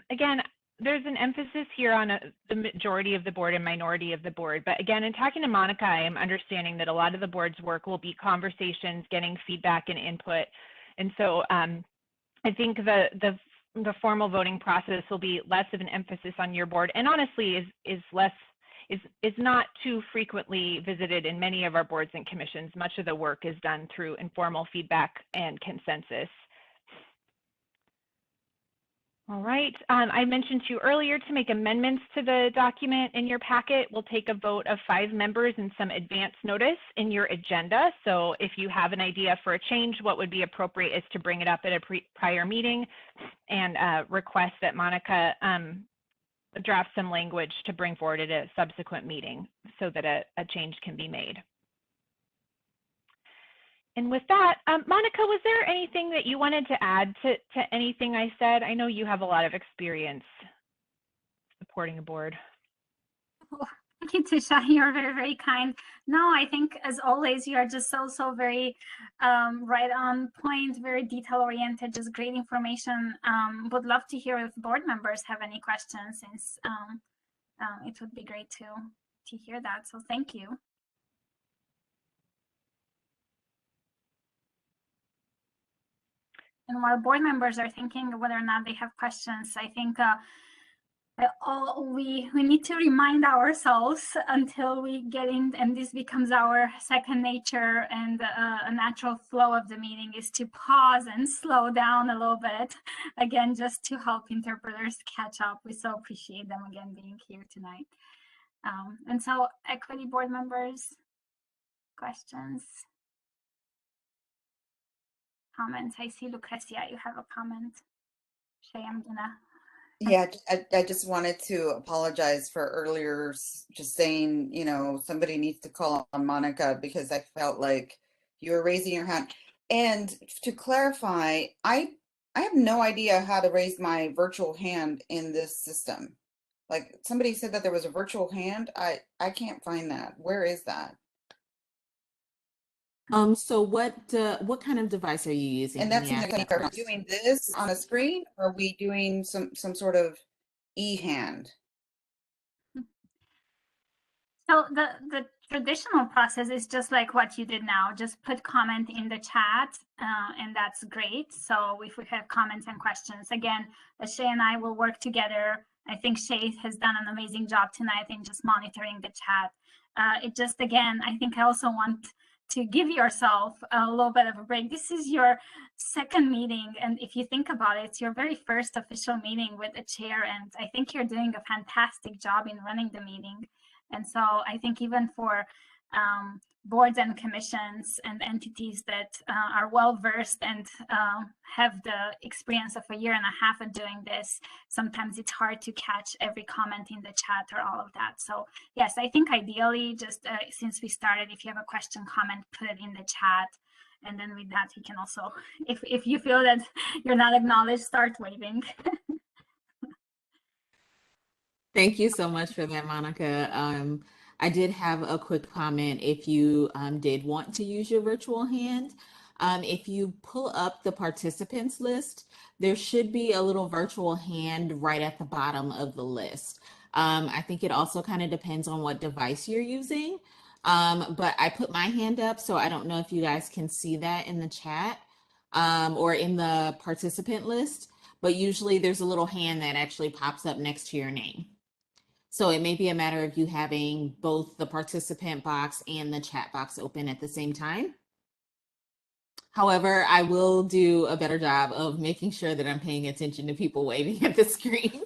Again, there's an emphasis here on the majority of the board and minority of the board. But again, in talking to Monica, I am understanding that a lot of the board's work will be conversations, getting feedback and input. And so I think the formal voting process will be less of an emphasis on your board, and honestly is not too frequently visited in many of our boards and commissions. Much of the work is done through informal feedback and consensus. All right, I mentioned to you earlier to make amendments to the document in your packet. We'll take a vote of 5 members and some advance notice in your agenda. So if you have an idea for a change, what would be appropriate is to bring it up at a prior meeting and request that Monica draft some language to bring forward at a subsequent meeting so that a change can be made. And with that, Monica, was there anything that you wanted to add to anything I said? I know you have a lot of experience supporting a board. Oh, thank you, Tisha. You're very, very kind. No, I think as always, you are just so very right on point, very detail oriented, just great information. Would love to hear if board members have any questions, since it would be great to hear that. So thank you. And while board members are thinking whether or not they have questions, I think we need to remind ourselves until we get in, and this becomes our second nature and a natural flow of the meeting, is to pause and slow down a little bit, again, just to help interpreters catch up. We so appreciate them again being here tonight. And so equity board members, questions? Comments? I see Lucrecia, you have a comment. Shay, I'm gonna. Yeah, I just wanted to apologize for earlier just saying, you know, somebody needs to call on Monica, because I felt like you were raising your hand. And to clarify, I have no idea how to raise my virtual hand in this system. Like, somebody said that there was a virtual hand. I can't find that. Where is that? So what kind of device are you using? And that's are we doing this on a screen, or are we doing some sort of e-hand? So the traditional process is just like what you did now. Just put comment in the chat, and that's great. So if we have comments and questions, again, Shay and I will work together. I think Shay has done an amazing job tonight in just monitoring the chat. It just, again, I think I also want to give yourself a little bit of a break. This is your second meeting, and if you think about it, it's your very first official meeting with a chair, and I think you're doing a fantastic job in running the meeting. And so I think even for boards and commissions and entities that are well versed and have the experience of a year and a half of doing this, sometimes it's hard to catch every comment in the chat or all of that. So yes, I think ideally, just since we started, if you have a question, comment, put it in the chat. And then with that, you can also, if you feel that you're not acknowledged, start waving. Thank you so much for that, Monica. I did have a quick comment. If you did want to use your virtual hand, if you pull up the participants list, there should be a little virtual hand right at the bottom of the list. I think it also kind of depends on what device you're using. But I put my hand up, so I don't know if you guys can see that in the chat or in the participant list, but usually there's a little hand that actually pops up next to your name. So it may be a matter of you having both the participant box and the chat box open at the same time. However, I will do a better job of making sure that I'm paying attention to people waving at the screen.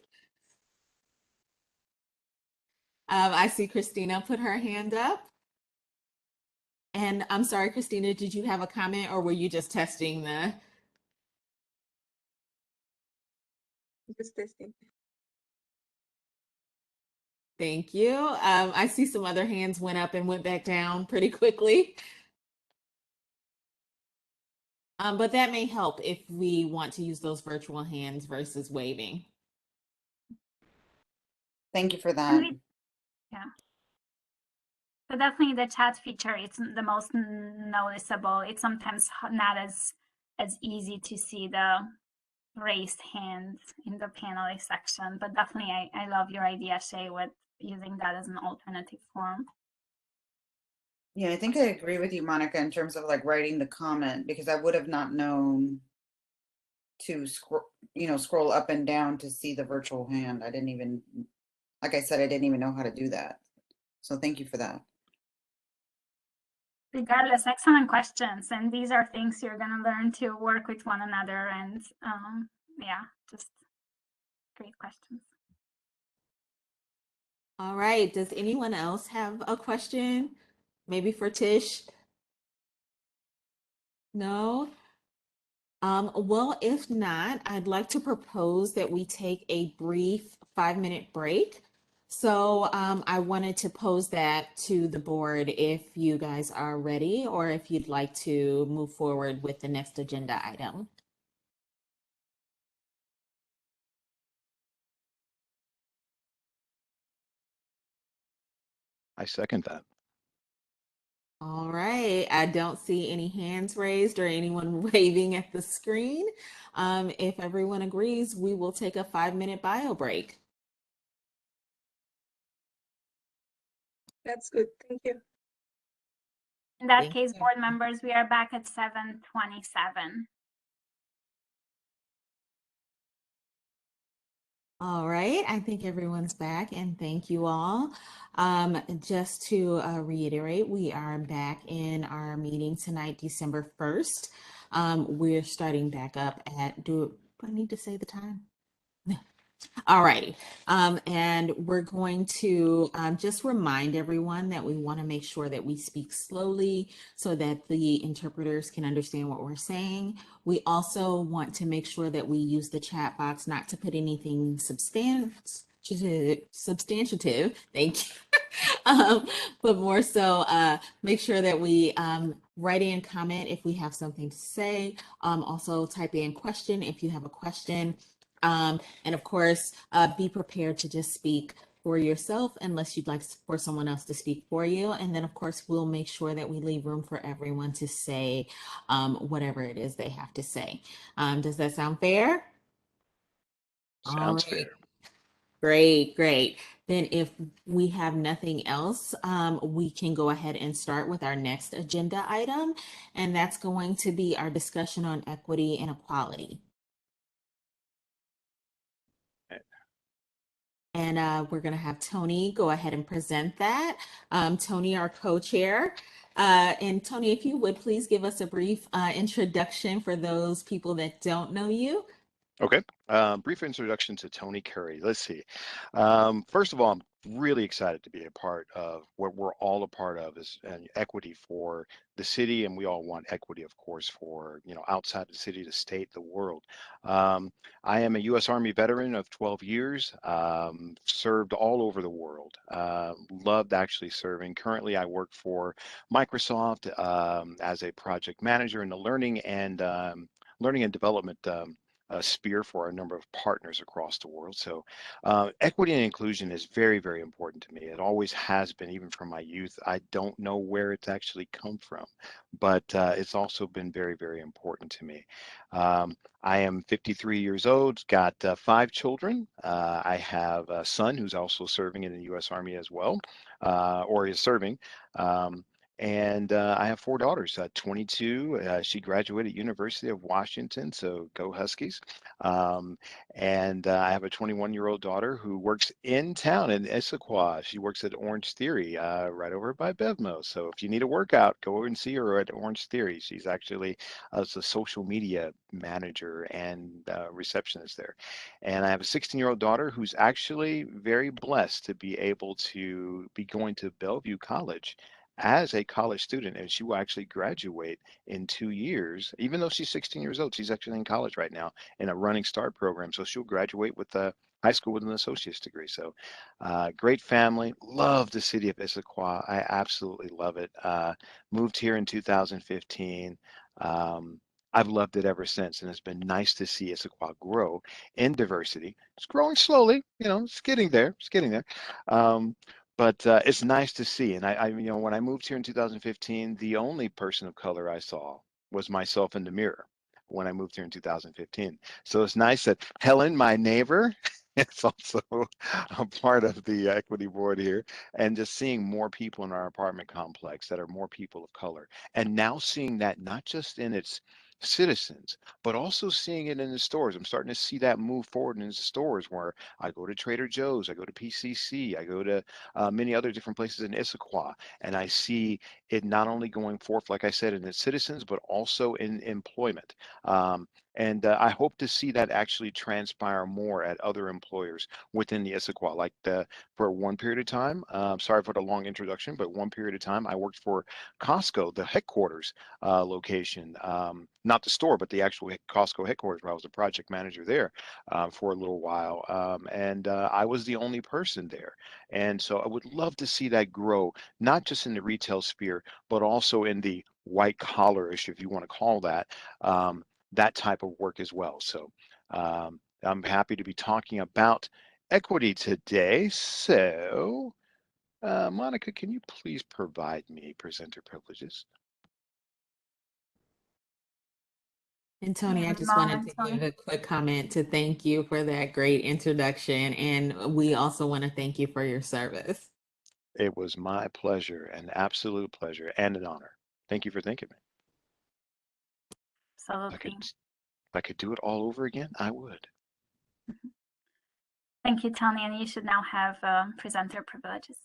I see Christina put her hand up. And I'm sorry, Christina, did you have a comment or were you just testing the? Just testing. Thank you. I see some other hands went up and went back down pretty quickly. But that may help if we want to use those virtual hands versus waving. Thank you for And that. yeah. So definitely the chat feature, it's the most noticeable. It's sometimes not as easy to see the raised hands in the panelist section, but definitely I love your idea, Shay, with using that as an alternative form. Yeah, I think I agree with you, Monica, in terms of like writing the comment, because I would have not known to scroll up and down to see the virtual hand. I didn't even, like I said, I didn't even know how to do that. So thank you for that. Regardless, excellent questions. And these are things you're going to learn to work with one another. And yeah, just great questions. All right. Does anyone else have a question? Maybe for Tish? No? Well, if not, I'd like to propose that we take a brief 5-minute break. So I wanted to pose that to the board if you guys are ready or if you'd like to move forward with the next agenda item. I second that. All right, I don't see any hands raised or anyone waving at the screen. If everyone agrees, we will take a 5-minute bio break. That's good. Thank you. In that Thank case, you. board members, we are back at 7:27. All right, I think everyone's back and thank you all. Just to reiterate, we are back in our meeting tonight, December 1st. We're starting back up at, do I need to say the time? All righty. And we're going to just remind everyone that we want to make sure that we speak slowly so that the interpreters can understand what we're saying. We also want to make sure that we use the chat box not to put anything substantive, thank you, but more so make sure that we write in comment if we have something to say. Also type in question if you have a question. And of course, be prepared to just speak for yourself unless you'd like for someone else to speak for you. And then, of course, we'll make sure that we leave room for everyone to say whatever it is they have to say. Does that sound fair? Sounds fair. Great, great. Then if we have nothing else, we can go ahead and start with our next agenda item. And that's going to be our discussion on equity and equality. And we're going to have Tony go ahead and present that. Tony, our co-chair. And Tony, if you would please give us a brief introduction for those people that don't know you. Okay, brief introduction to Tony Curry. Let's see. First of all, I'm really excited to be a part of what we're all a part of is equity for the city, and we all want equity, of course, for outside the city, the state, the world. I am a U.S. Army veteran of 12 years, served all over the world. Loved actually serving. Currently, I work for Microsoft as a project manager in the learning and development sphere for a number of partners across the world. So equity and inclusion is very, very important to me. It always has been, even from my youth. I don't know where it's actually come from, but it's also been very, very important to me. I am 53 years old, got 5 children. I have a son who's also serving in the U.S. Army as well, or is serving. And I have 4 daughters, 22. She graduated University of Washington, so go Huskies. And I have a 21-year-old daughter who works in town in Issaquah. She works at Orange Theory, right over by Bevmo. So if you need a workout, go over and see her at Orange Theory. She's actually a social media manager and receptionist there. And I have a 16-year-old daughter who's actually very blessed to be able to be going to Bellevue College as a college student, and she will actually graduate in 2 years. Even though she's 16 years old, she's actually in college right now in a Running Start program. So she'll graduate with high school with an associate's degree. So great family. Love the city of Issaquah. I absolutely love it. Moved here in 2015. I've loved it ever since, and it's been nice to see Issaquah grow in diversity. It's growing slowly, it's getting there. It's getting there. But it's nice to see. And when I moved here in 2015, the only person of color I saw was myself in the mirror when I moved here in 2015. So it's nice that Helen, my neighbor, is also a part of the equity board here, and just seeing more people in our apartment complex that are more people of color. And now seeing that not just in its citizens, but also seeing it in the stores. I'm starting to see that move forward in the stores where I go to Trader Joe's, I go to PCC, I go to many other different places in Issaquah, and I see it not only going forth, like I said, in its citizens, but also in employment. And I hope to see that actually transpire more at other employers within the Issaquah. Like for one period of time, sorry for the long introduction, but one period of time I worked for Costco, the headquarters location, not the store, but the actual Costco headquarters, where I was a project manager there for a little while. And I was the only person there. And so I would love to see that grow, not just in the retail sphere, but also in the white collar issue, if you want to call that type of work as well. So I'm happy to be talking about equity today. So Monica, can you please provide me presenter privileges? And Tony, I just wanted to give a quick comment to thank you for that great introduction. And we also want to thank you for your service. It was my pleasure, an absolute pleasure and an honor. Thank you for thinking of me. Absolutely. If I could do it all over again, I would. Thank you, Tony, and you should now have presenter privileges.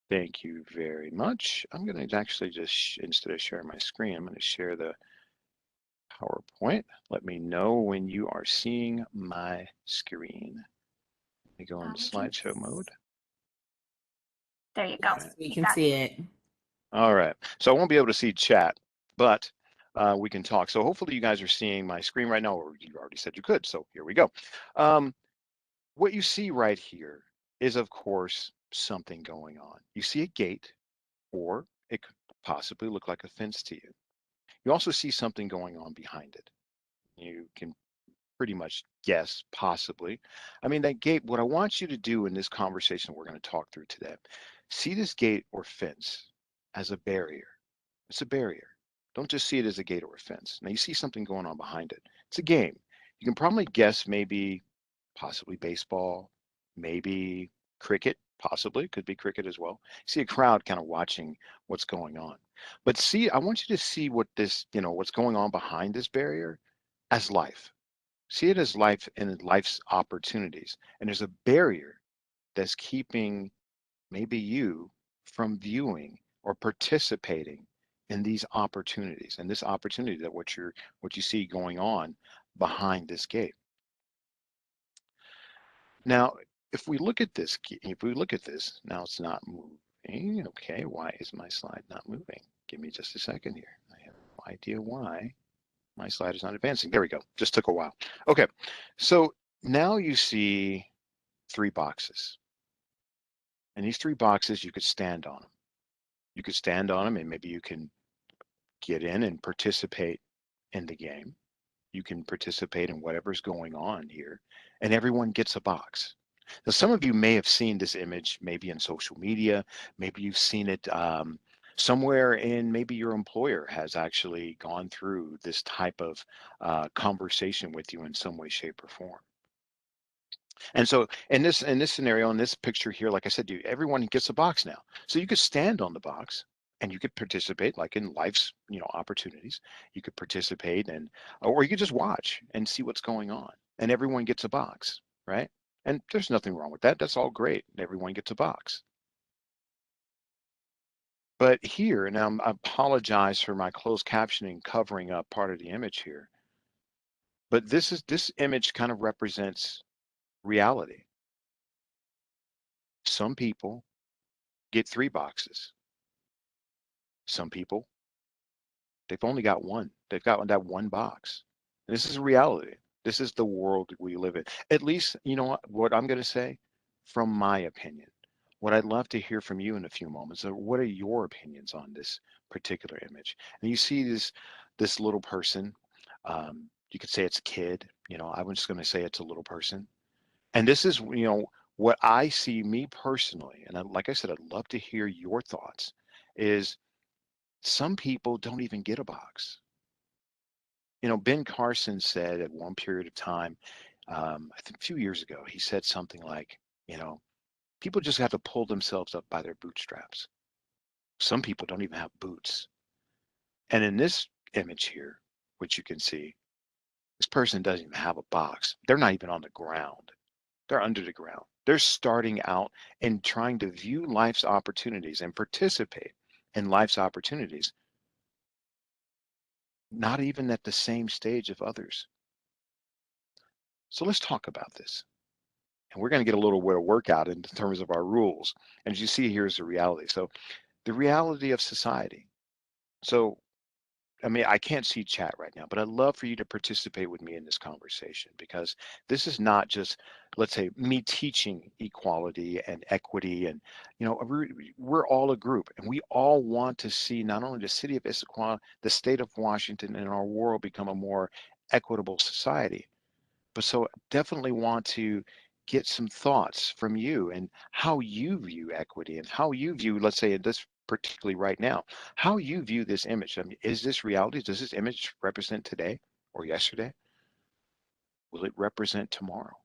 Thank you very much. I'm going to actually just, instead of sharing my screen, I'm going to share the PowerPoint. Let me know when you are seeing my screen. Let me go into slideshow mode. There you go. Yes, we can see it. All right. So I won't be able to see chat, but we can talk. So hopefully you guys are seeing my screen right now, or you already said you could. So here we go. What you see right here is, of course, something going on. You see a gate, or it could possibly look like a fence to you. You also see something going on behind it. You can pretty much guess, possibly. I mean, that gate, what I want you to do in this conversation we're going to talk through today, see this gate or fence as a barrier. It's a barrier. Don't just see it as a gate or a fence. Now you see something going on behind it. It's a game. You can probably guess maybe possibly baseball, maybe cricket, possibly, could be cricket as well. See a crowd kind of watching what's going on. But see, I want you to see what this, what's going on behind this barrier as life. See it as life and life's opportunities. And there's a barrier that's keeping maybe you from viewing or participating in these opportunities, and this opportunity that what you see going on behind this gate. Now, if we look at this, now it's not moving. Okay, why is my slide not moving? Give me just a second here. I have no idea why my slide is not advancing. There we go. Just took a while. Okay, so now you see 3 boxes. And these 3 boxes, you could stand on them. You could stand on them and maybe you can get in and participate in the game. You can participate in whatever's going on here, and everyone gets a box. Now, some of you may have seen this image maybe in social media, maybe you've seen it somewhere in, maybe your employer has actually gone through this type of conversation with you in some way, shape, or form. And so in this scenario, in this picture here, like I said, everyone gets a box now. So you could stand on the box and you could participate, like in life's opportunities. You could participate, or you could just watch and see what's going on. And everyone gets a box, right? And there's nothing wrong with that. That's all great. Everyone gets a box. But here, and I apologize for my closed captioning covering up part of the image here. But this image kind of represents reality. Some people get 3 boxes. Some people, they've only got one. They've got that one box. And this is reality. This is the world we live in. At least, you know what I'm going to say, from my opinion. What I'd love to hear from you in a few moments are, what are your opinions on this particular image? And you see this little person. You could say it's a kid. You know, I'm just going to say it's a little person. And this is, you know, what I see, me personally, and like I said, I'd love to hear your thoughts, is some people don't even get a box. You know, Ben Carson said at one period of time, I think a few years ago, he said something like, you know, people just have to pull themselves up by their bootstraps. Some people don't even have boots. And in this image here, which you can see, this person doesn't even have a box. They're not even on the ground. They're under the ground. They're starting out and trying to view life's opportunities and participate in life's opportunities, not even at the same stage of others. So let's talk about this. And we're going to get a little bit of workout in terms of our rules. And as you see, here's the reality. So the reality of society. So, I mean, I can't see chat right now, but I'd love for you to participate with me in this conversation, because this is not just, let's say, me teaching equality and equity. And, you know, we're all a group, and we all want to see not only the city of Issaquah, the state of Washington, and our world become a more equitable society. But so definitely want to get some thoughts from you and how you view equity and how you view, let's say, in this particularly right now, how you view this image. I mean, is this reality? Does this image represent today or yesterday? Will it represent tomorrow?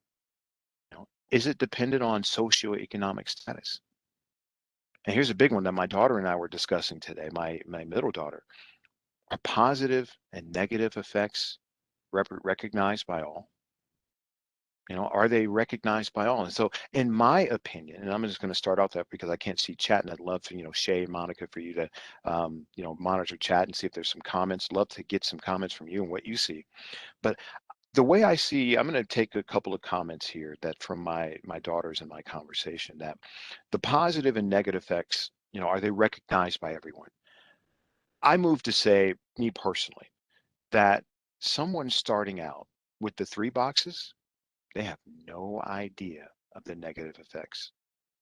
You know, is it dependent on socioeconomic status? And here's a big one that my daughter and I were discussing today, my middle daughter. Are positive and negative effects recognized by all? You know, are they recognized by all? And so, in my opinion, and I'm just going to start off that because I can't see chat, and I'd love for, you know, Shay, Monica, for you to, you know, monitor chat and see if there's some comments. Love to get some comments from you and what you see. But the way I see, I'm going to take a couple of comments here that from my daughters in my conversation, that the positive and negative effects, you know, are they recognized by everyone? I move to say, me personally, that someone starting out with the 3 boxes, they have no idea of the negative effects.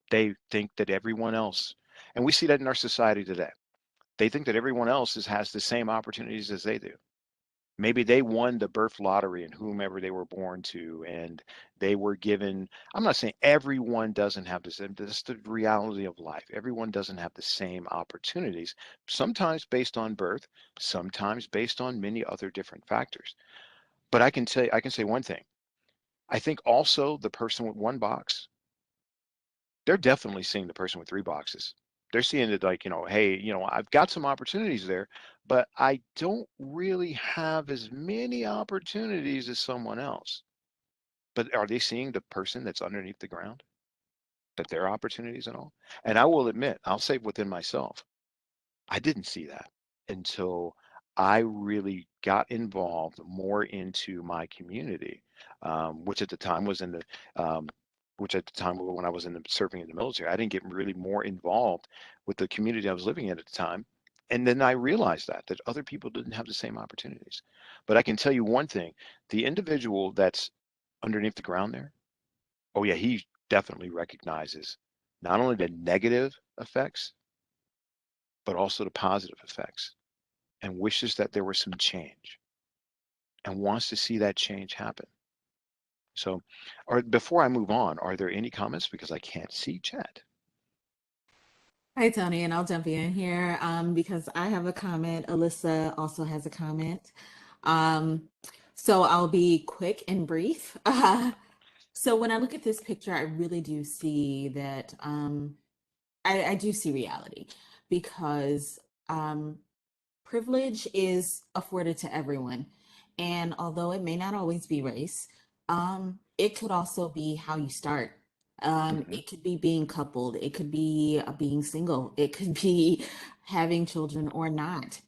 They think that everyone else, and we see that in our society today, they think that everyone else has the same opportunities as they do. Maybe they won the birth lottery and whomever they were born to, and they were given, I'm not saying everyone doesn't have the same, this is the reality of life. Everyone doesn't have the same opportunities, sometimes based on birth, sometimes based on many other different factors. But I can say one thing. I think also the person with 1 box, they're definitely seeing the person with 3 boxes. They're seeing it like, you know, hey, you know, I've got some opportunities there, but I don't really have as many opportunities as someone else. But are they seeing the person that's underneath the ground, that their opportunities and all? And I will admit, I'll say within myself, I didn't see that until I really got involved more into my community, which at the time was in the, which at the time when I was serving in the military, I didn't get really more involved with the community I was living in at the time. And then I realized that other people didn't have the same opportunities. But I can tell you one thing, the individual that's underneath the ground there, oh yeah, he definitely recognizes not only the negative effects, but also the positive effects, and wishes that there was some change and wants to see that change happen. So, before I move on, are there any comments? Because I can't see chat. Hi, Tony, and I'll jump in here because I have a comment. Alyssa also has a comment. So I'll be quick and brief. So when I look at this picture, I really do see that I do see reality, because privilege is afforded to everyone. And although it may not always be race, it could also be how you start. It could be being coupled. It could be being single. It could be having children or not.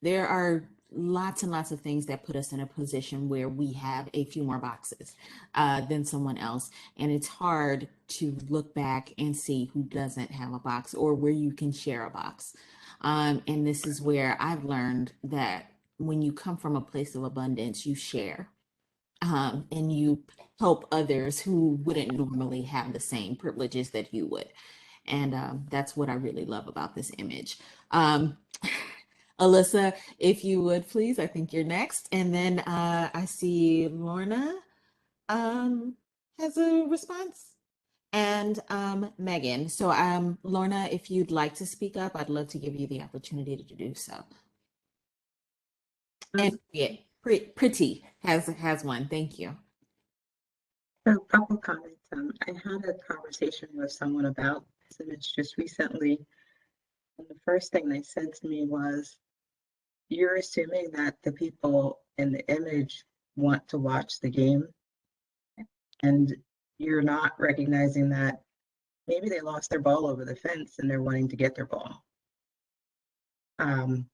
There are lots and lots of things that put us in a position where we have a few more boxes than someone else. And it's hard to look back and see who doesn't have a box or where you can share a box. And this is where I've learned that when you come from a place of abundance, you share. And you help others who wouldn't normally have the same privileges that you would. And that's what I really love about this image. Alyssa, if you would please, I think you're next. And then I see Lorna has a response. And Megan. So Lorna, if you'd like to speak up, I'd love to give you the opportunity to do so. And yeah, Pretty has one. Thank you. A couple comments. I had a conversation with someone about this image just recently. And the first thing they said to me was, you're assuming that the people in the image want to watch the game. And you're not recognizing that maybe they lost their ball over the fence and they're wanting to get their ball. And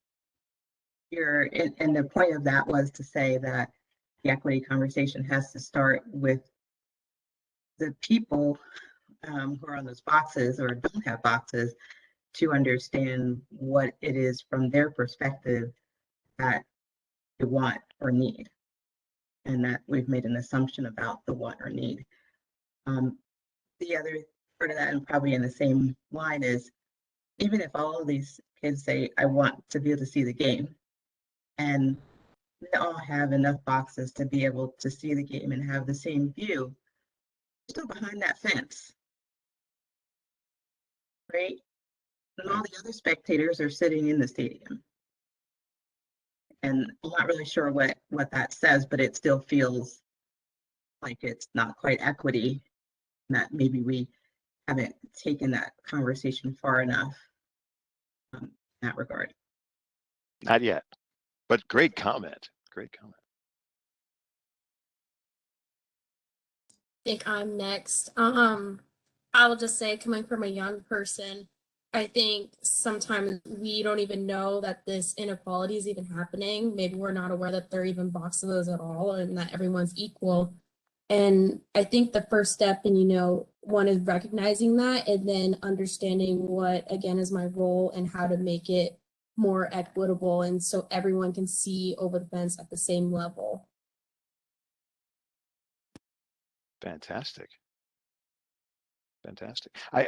the point of that was to say that the equity conversation has to start with the people who are on those boxes or don't have boxes to understand what it is from their perspective that they want or need, and that we've made an assumption about the want or need. The other part of that, and probably in the same line, is even if all of these kids say, I want to be able to see the game, and they all have enough boxes to be able to see the game and have the same view, still behind that fence, right? And all the other spectators are sitting in the stadium. And I'm not really sure what that says, but it still feels like it's not quite equity, that maybe we haven't taken that conversation far enough in that regard. Not yet, but great comment. Great comment. I think I'm next. I will just say, coming from a young person, I think sometimes we don't even know that this inequality is even happening. Maybe we're not aware that there are even boxes at all and that everyone's equal. And I think the first step, and one is recognizing that and then understanding what, again, is my role and how to make it more equitable and so everyone can see over the fence at the same level. Fantastic. Fantastic. I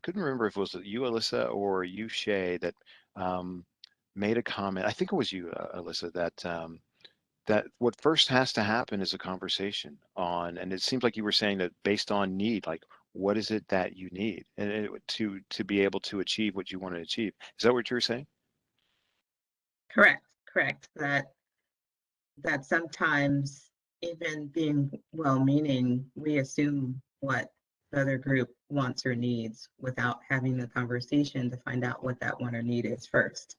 couldn't remember if it was you, Alyssa, or you, Shay, that made a comment. I think it was you, Alyssa, that what first has to happen is a conversation on, and it seems like you were saying that based on need, like what is it that you need and to be able to achieve what you want to achieve. Is that what you were saying? Correct. That sometimes, even being well-meaning, we assume what the other group wants or needs without having the conversation to find out what that want or need is first.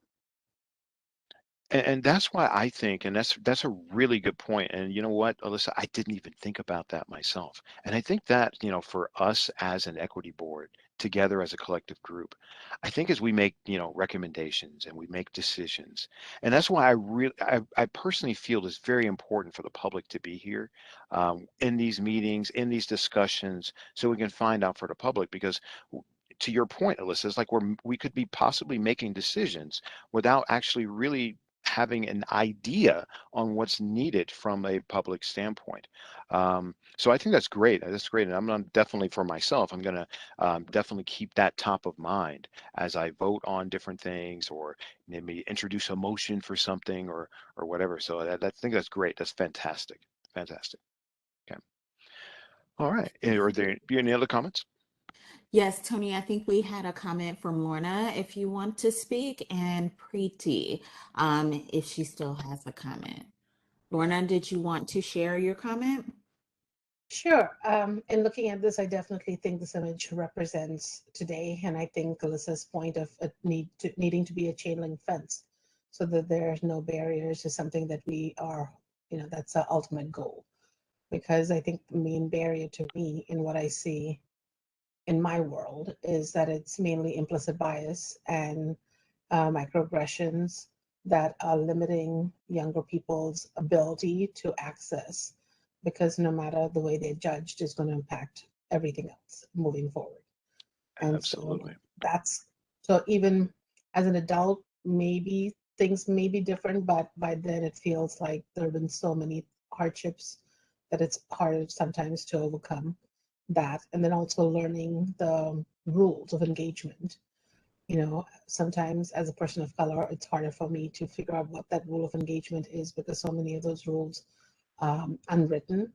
And that's why I think, and that's a really good point. And you know what, Alyssa, I didn't even think about that myself. And I think that, for us as an equity board, together as a collective group, I think as we make, recommendations and we make decisions, and that's why I personally feel it's very important for the public to be here in these meetings, in these discussions, so we can find out for the public, because to your point, Alyssa, it's like we could be possibly making decisions without actually really having an idea on what's needed from a public standpoint. So I think that's great. That's great. And I'm gonna definitely, for myself, I'm going to definitely keep that top of mind as I vote on different things, or maybe introduce a motion for something or whatever. So I think that's great. That's fantastic. Fantastic. Okay. All right. Are there any other comments? Yes, Tony, I think we had a comment from Lorna, if you want to speak, and Preeti, if she still has a comment. Lorna, did you want to share your comment? Sure. In looking at this, I definitely think this image represents today, and I think Alyssa's point of needing to be a chain link fence so that there's no barriers is something that we are, that's our ultimate goal. Because I think the main barrier to me in what I see in my world is that it's mainly implicit bias and microaggressions that are limiting younger people's ability to access, because no matter the way they're judged is going to impact everything else moving forward. And Absolutely. so that's, so even as an adult, maybe things may be different, but by then it feels like there have been so many hardships that it's harder sometimes to overcome that. And then also learning the rules of engagement. You know, sometimes as a person of color, it's harder for me to figure out what that rule of engagement is because so many of those rules unwritten.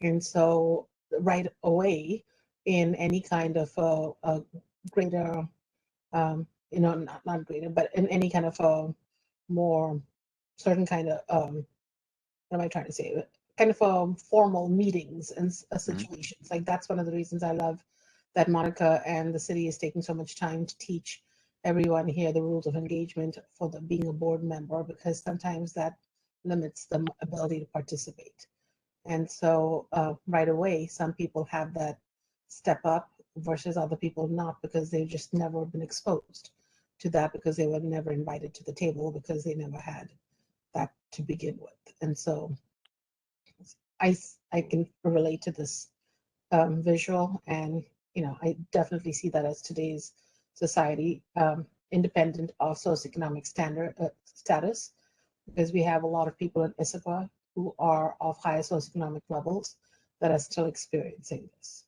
And so right away in any kind of a greater, you know, not greater, but in any kind of a more certain kind of, what am I trying to say? Kind of formal meetings and situations. Like that's one of the reasons I love that Monica and the city is taking so much time to teach everyone here the rules of engagement for the being a board member, because sometimes that limits the ability to participate. And so right away, some people have that step up versus other people not, because they've just never been exposed to that, because they were never invited to the table, because they never had that to begin with. And so I can relate to this visual, and you know, I definitely see that as today's society, independent of socioeconomic status, because we have a lot of people in Issaquah who are of higher socioeconomic levels that are still experiencing this.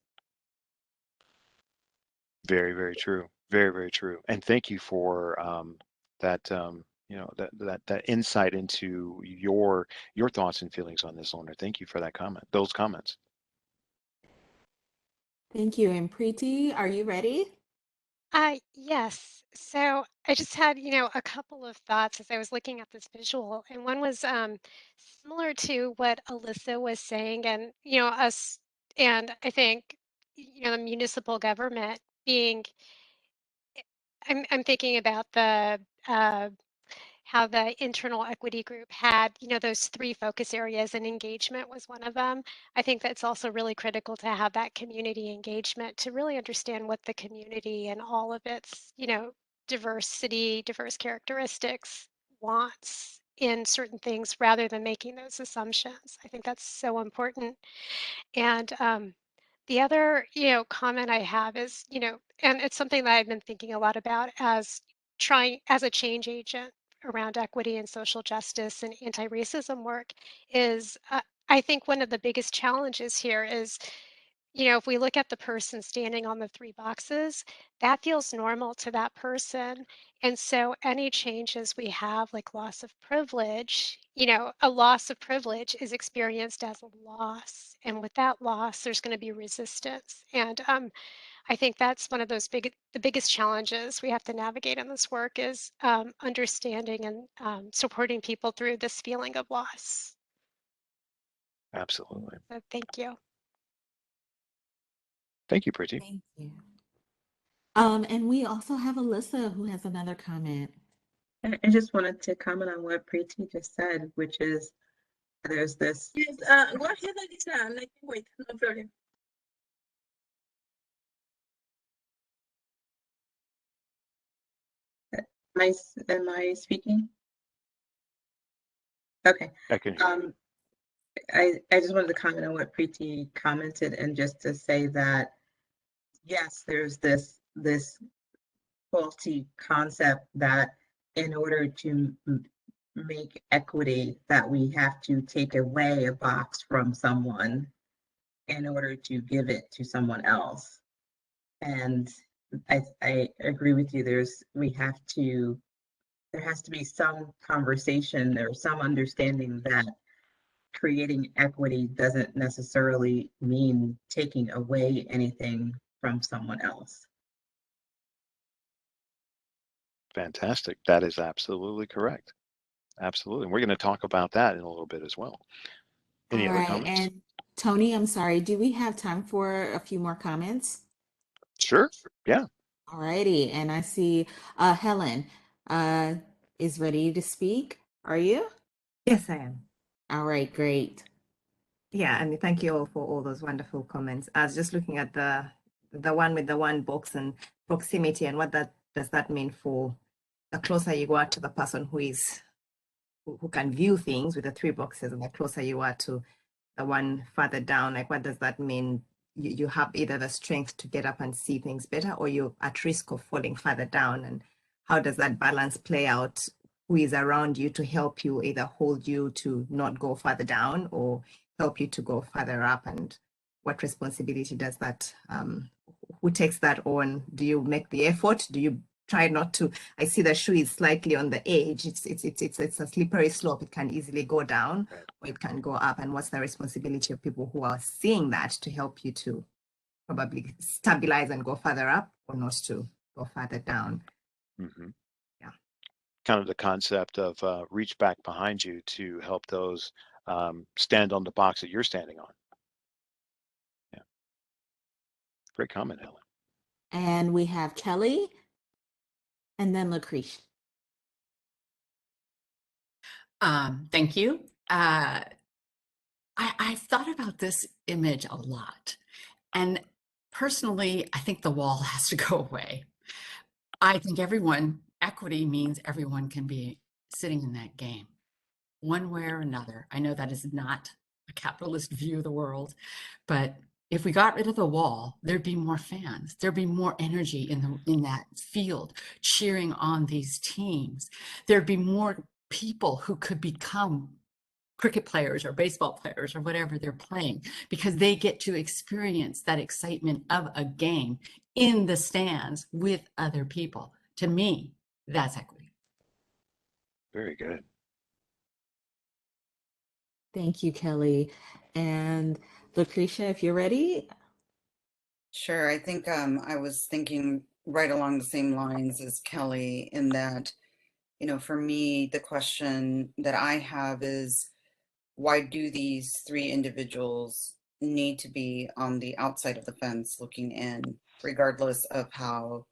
Very, very true. Very, very true. And thank you for that. You know, that insight into your thoughts and feelings on this, Lorna. Thank you for that comment. Those comments. Thank you. And Preeti, are you ready? Yes. So I just had, a couple of thoughts as I was looking at this visual, and one was similar to what Alyssa was saying, and us, and I think the municipal government being. I'm thinking about the how the internal equity group had, those three focus areas, and engagement was one of them. I think that's also really critical to have that community engagement to really understand what the community and all of its, diversity, diverse characteristics wants in certain things rather than making those assumptions. I think that's so important. And the other, comment I have is, and it's something that I've been thinking a lot about as trying as a change agent around equity and social justice and anti-racism work is, I think one of the biggest challenges here is, if we look at the person standing on the three boxes, that feels normal to that person. And so any changes we have, like loss of privilege, a loss of privilege is experienced as a loss. And with that loss, there's going to be resistance. And I think that's one of those the biggest challenges we have to navigate in this work is understanding and supporting people through this feeling of loss. Absolutely. So thank you. Thank you, Preeti. Thank you. And we also have Alyssa who has another comment. I just wanted to comment on what Preeti just said, which is there's this. Yes, go ahead, Alyssa, and I can wait, no problem. Am I speaking? Okay. I can hear you. I just wanted to comment on what Preeti commented, and just to say that yes, there's this faulty concept that in order to make equity, that we have to take away a box from someone in order to give it to someone else. And I agree with you. There has to be some conversation or some understanding that creating equity doesn't necessarily mean taking away anything from someone else. Fantastic. That is absolutely correct. Absolutely. And we're going to talk about that in a little bit as well. Any All other right. comments? And Tony, I'm sorry, do we have time for a few more comments? Sure. Yeah. All righty. And I see Helen is ready to speak. Are you? Yes, I am. All right, great. Yeah, and thank you all for all those wonderful comments. I was just looking at the one with the one box and proximity, and what does that mean for the closer you are to the person who is who can view things with the 3 boxes, and the closer you are to the one further down, like what does that mean? You have either the strength to get up and see things better, or you're at risk of falling further down. And how does that balance play out? Who is around you to help you either hold you to not go further down or help you to go further up? And what responsibility does that, who takes that on? Do you make the effort? Do you try not to? I see the shoe is slightly on the edge. It's a slippery slope. It can easily go down or it can go up. And what's the responsibility of people who are seeing that to help you to probably stabilize and go further up, or not to go further down? Mm-hmm. Yeah. Kind of the concept of reach back behind you to help those stand on the box that you're standing on. Yeah. Great comment, Helen. And we have Kelly and then Lucretia. Thank you. I've thought about this image a lot. And personally, I think the wall has to go away. I think equity means everyone can be sitting in that game, one way or another. I know that is not a capitalist view of the world, but if we got rid of the wall, there'd be more fans. There'd be more energy in that field cheering on these teams. There'd be more people who could become cricket players or baseball players or whatever they're playing, because they get to experience that excitement of a game in the stands with other people. To me, that's equity. Very good. Thank you, Kelly. And Lucretia, if you're ready. Sure. I think I was thinking right along the same lines as Kelly, in that, you know, for me, the question that I have is, why do these 3 individuals need to be on the outside of the fence looking in, regardless of how,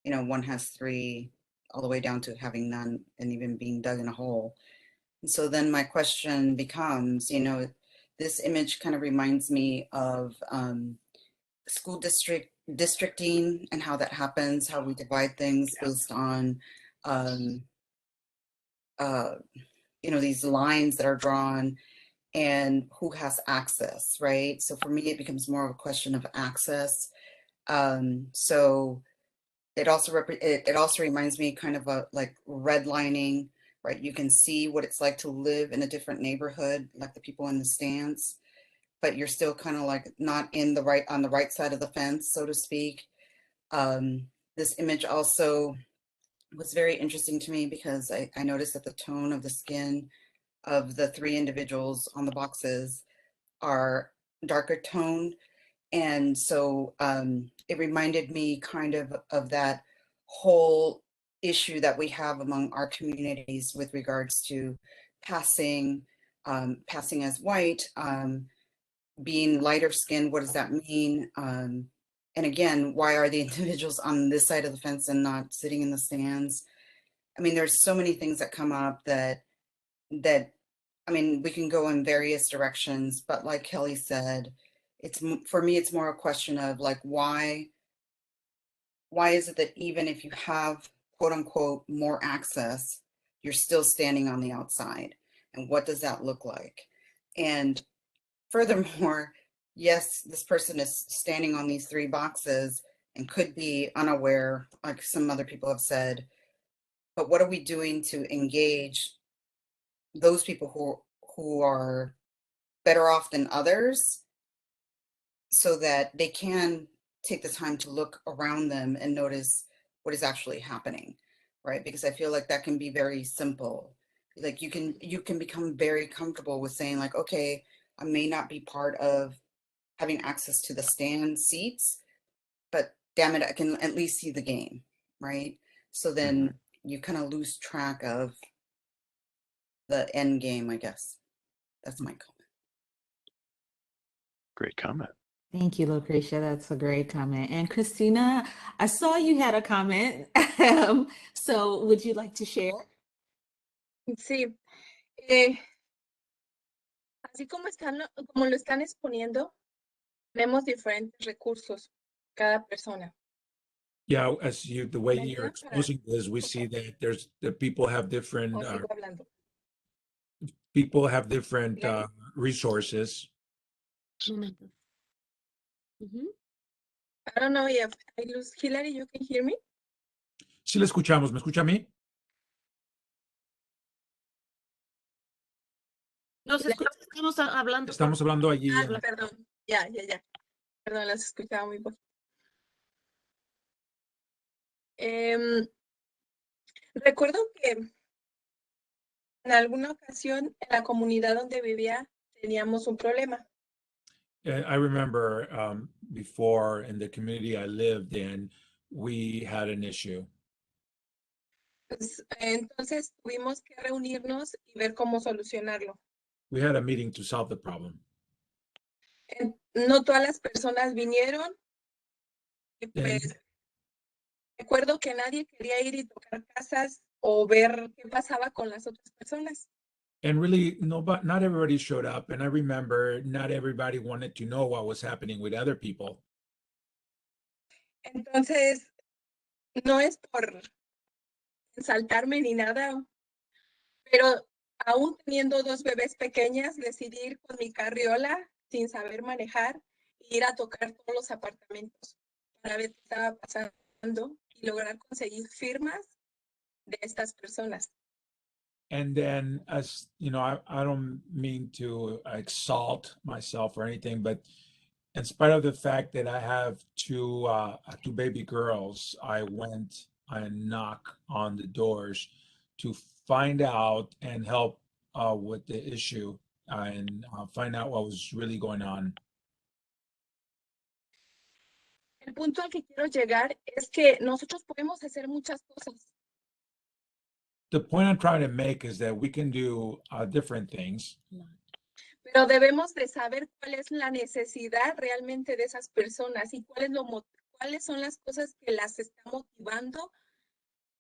you know, one has 3 all the way down to having none and even being dug in a hole? And so then my question becomes, you know, this image kind of reminds me of school districting and how that happens, how we divide things based on, you know, these lines that are drawn and who has access, right? So for me, it becomes more of a question of access. So it also it also reminds me kind of like redlining, right? You can see what it's like to live in a different neighborhood, like the people in the stands, but you're still kind of like not on the right side of the fence, so to speak. This image also was very interesting to me because I noticed that the tone of the skin of the 3 individuals on the boxes are darker toned. And so it reminded me kind of that whole issue that we have among our communities with regards to passing as white, being lighter skinned. What does that mean? And again, why are the individuals on this side of the fence and not sitting in the stands? I mean, there's so many things that come up that I mean, we can go in various directions, but like Kelly said, for me, it's more a question of like, why is it that even if you have quote unquote more access, you're still standing on the outside? And what does that look like? And furthermore, yes, this person is standing on these 3 boxes and could be unaware, like some other people have said, but what are we doing to engage those people who are better off than others, so that they can take the time to look around them and notice what is actually happening, right? Because I feel like that can be very simple. Like you can become very comfortable with saying like, okay, I may not be part of having access to the stand seats, but damn it, I can at least see the game, right? So then you kind of lose track of the end game, I guess. That's my comment. Great comment. Thank you, Lucretia. That's a great comment. And Christina, I saw you had a comment. So would you like to share? Sí. Así como lo están exponiendo, vemos diferentes recursos, cada persona. Yeah, the way you're exposing this, we see that the people have different People have different resources. Momento. I don't know if I lose Hillary, you can hear me? Sí le escuchamos. ¿Me escucha a mí? Nos escucha, estamos hablando. Estamos hablando allí. Perdón, ya. Perdón, las escuchaba muy poquito. Recuerdo que en alguna ocasión en la comunidad donde vivía teníamos un problema. I remember before in the community I lived in, we had an issue. Pues, entonces tuvimos que reunirnos y ver cómo solucionarlo. We had a meeting to solve the problem. No todas las personas vinieron y pues recuerdo que nadie quería ir y tocar casas o ver qué pasaba con las otras personas. And really, not everybody showed up. And I remember not everybody wanted to know what was happening with other people. Entonces, no es por exaltarme ni nada, pero aún teniendo 2 bebés pequeñas, decidí ir con mi carriola sin saber manejar e ir a tocar todos los apartamentos para ver qué estaba pasando y lograr conseguir firmas de estas personas. And then, as you know, I don't mean to exalt myself or anything, but in spite of the fact that I have two baby girls, I went and knocked on the doors to find out and help with the issue and find out what was really going on. El punto al que quiero llegar es que nosotros podemos hacer muchas cosas. The point I'm trying to make is that we can do different things. Pero debemos de saber cuál es la necesidad realmente de esas personas y cuáles son las cosas que las está motivando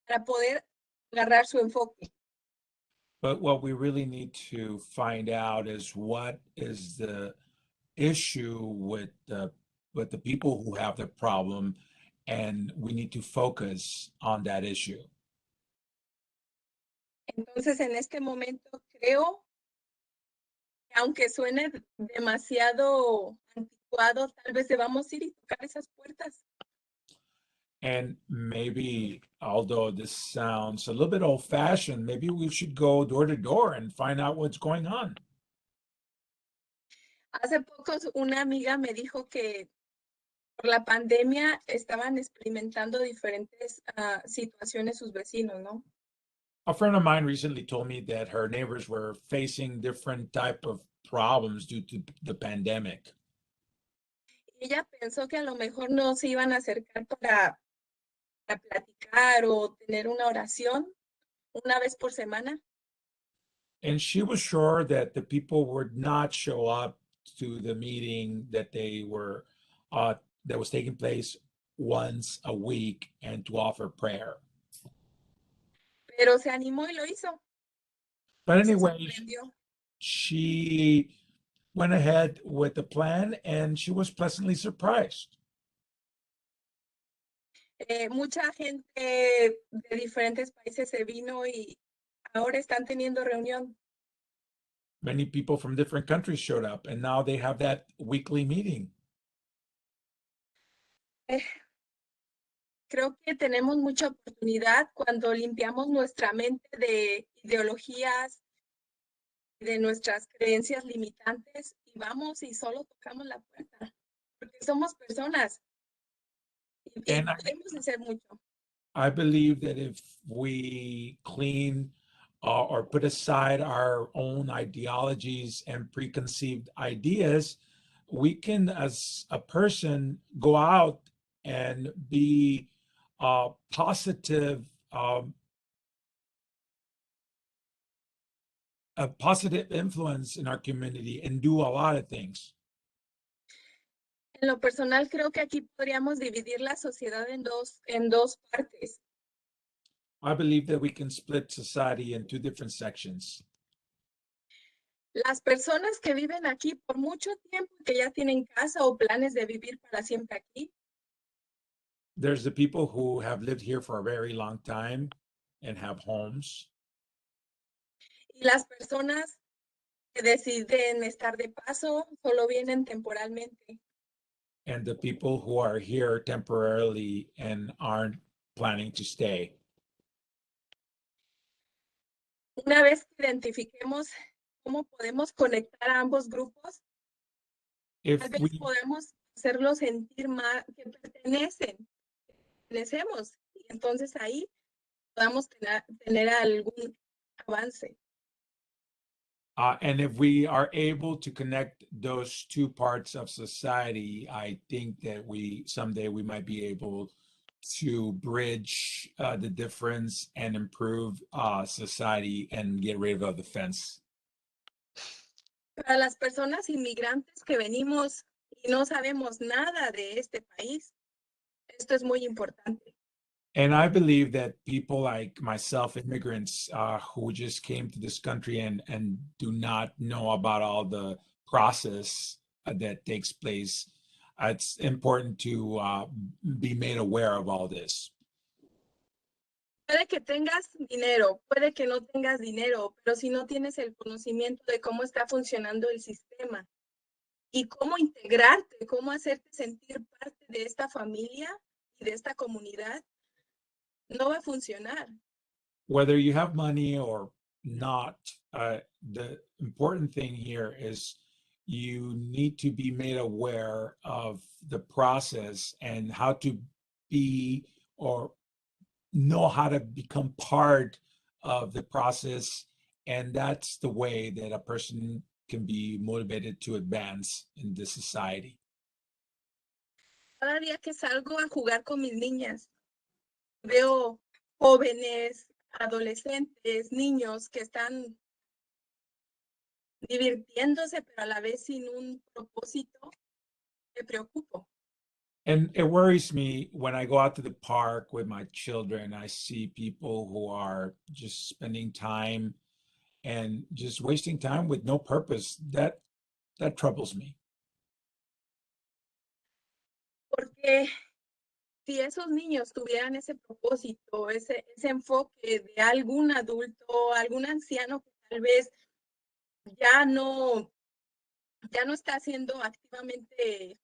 para poder agarrar su enfoque. But what we really need to find out is what is the issue with the people who have the problem, and we need to focus on that issue. Entonces, en este momento creo que aunque suene demasiado anticuado, tal vez debamos ir y tocar esas puertas. And maybe, although this sounds a little bit old-fashioned, maybe we should go door to door and find out what's going on. Hace poco una amiga me dijo que por la pandemia estaban experimentando diferentes situaciones sus vecinos, ¿no? A friend of mine recently told me that her neighbors were facing different type of problems due to the pandemic. Ella pensó que a lo mejor no se iban a acercar para platicar o tener una oración una vez por semana. And she was sure that the people would not show up to the meeting that that was taking place once a week and to offer prayer. Pero se animó y lo hizo. But anyway, she went ahead with the plan and she was pleasantly surprised. Mucha gente de diferentes países se vino y ahora están teniendo reunión. Many people from different countries showed up and now they have that weekly meeting. Creo que tenemos mucha oportunidad cuando limpiamos nuestra mente de ideologías, de nuestras creencias limitantes y vamos y solo tocamos la puerta, porque somos personas y podemos hacer mucho. I believe that if we clean or put aside our own ideologies and preconceived ideas, we can, as a person, go out and be a positive influence in our community and do a lot of things. En lo personal, creo que aquí podríamos dividir la sociedad en dos partes. I believe that we can split society in 2 different sections. Las personas que viven aquí por mucho tiempo, que ya tienen casa o planes de vivir para siempre aquí. There's the people who have lived here for a very long time and have homes. Y las personas que deciden estar de paso solo vienen temporalmente. And the people who are here temporarily and aren't planning to stay. Una vez que identifiquemos cómo podemos conectar a ambos grupos, If tal vez we podemos hacerlos sentir más que pertenecemos, y entonces ahí podamos tener algún avance. And if we are able to connect those two parts of society, I think that someday we might be able to bridge the difference and improve society and get rid of the fence. Para las personas inmigrantes que venimos y no sabemos nada de este país, esto es muy importante. And I believe that people like myself, immigrants who just came to this country and do not know about all the process that takes place, it's important to be made aware of all this. Puede que tengas dinero, puede que no tengas dinero, pero si no tienes el conocimiento de cómo está funcionando el sistema y cómo integrarte, cómo hacerte sentir parte de esta familia y de esta comunidad, no va a funcionar. Whether you have money or not, the important thing here is you need to be made aware of the process and how to be or know how to become part of the process. And that's the way that a person can be motivated to advance in this society. Cada día que salgo a jugar con mis niñas, veo jóvenes, adolescentes, niños que están divirtiéndose, pero a la vez sin un propósito, me preocupo. And it worries me when I go out to the park with my children, I see people who are just spending time and just wasting time with no purpose. That troubles me. Porque si esos niños tuvieran ese propósito, ese enfoque de algún adulto, algún anciano que tal vez ya no está haciendo activamente,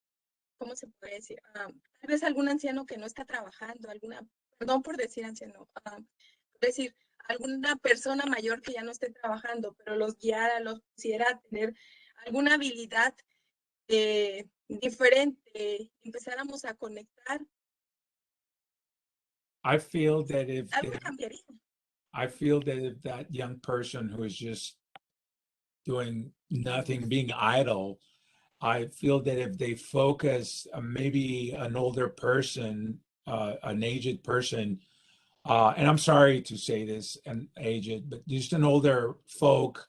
¿cómo se puede decir? Tal vez algún anciano que no está trabajando, perdón por decir anciano, decir, alguna persona mayor que ya no esté trabajando, pero los guiara, los pusiera a tener alguna habilidad diferente, empezáramos a conectar. I feel that if that young person who is just doing nothing, being idle, I feel that if they focus, maybe an older person, an aged person, and I'm sorry to say this, an aged, but just an older folk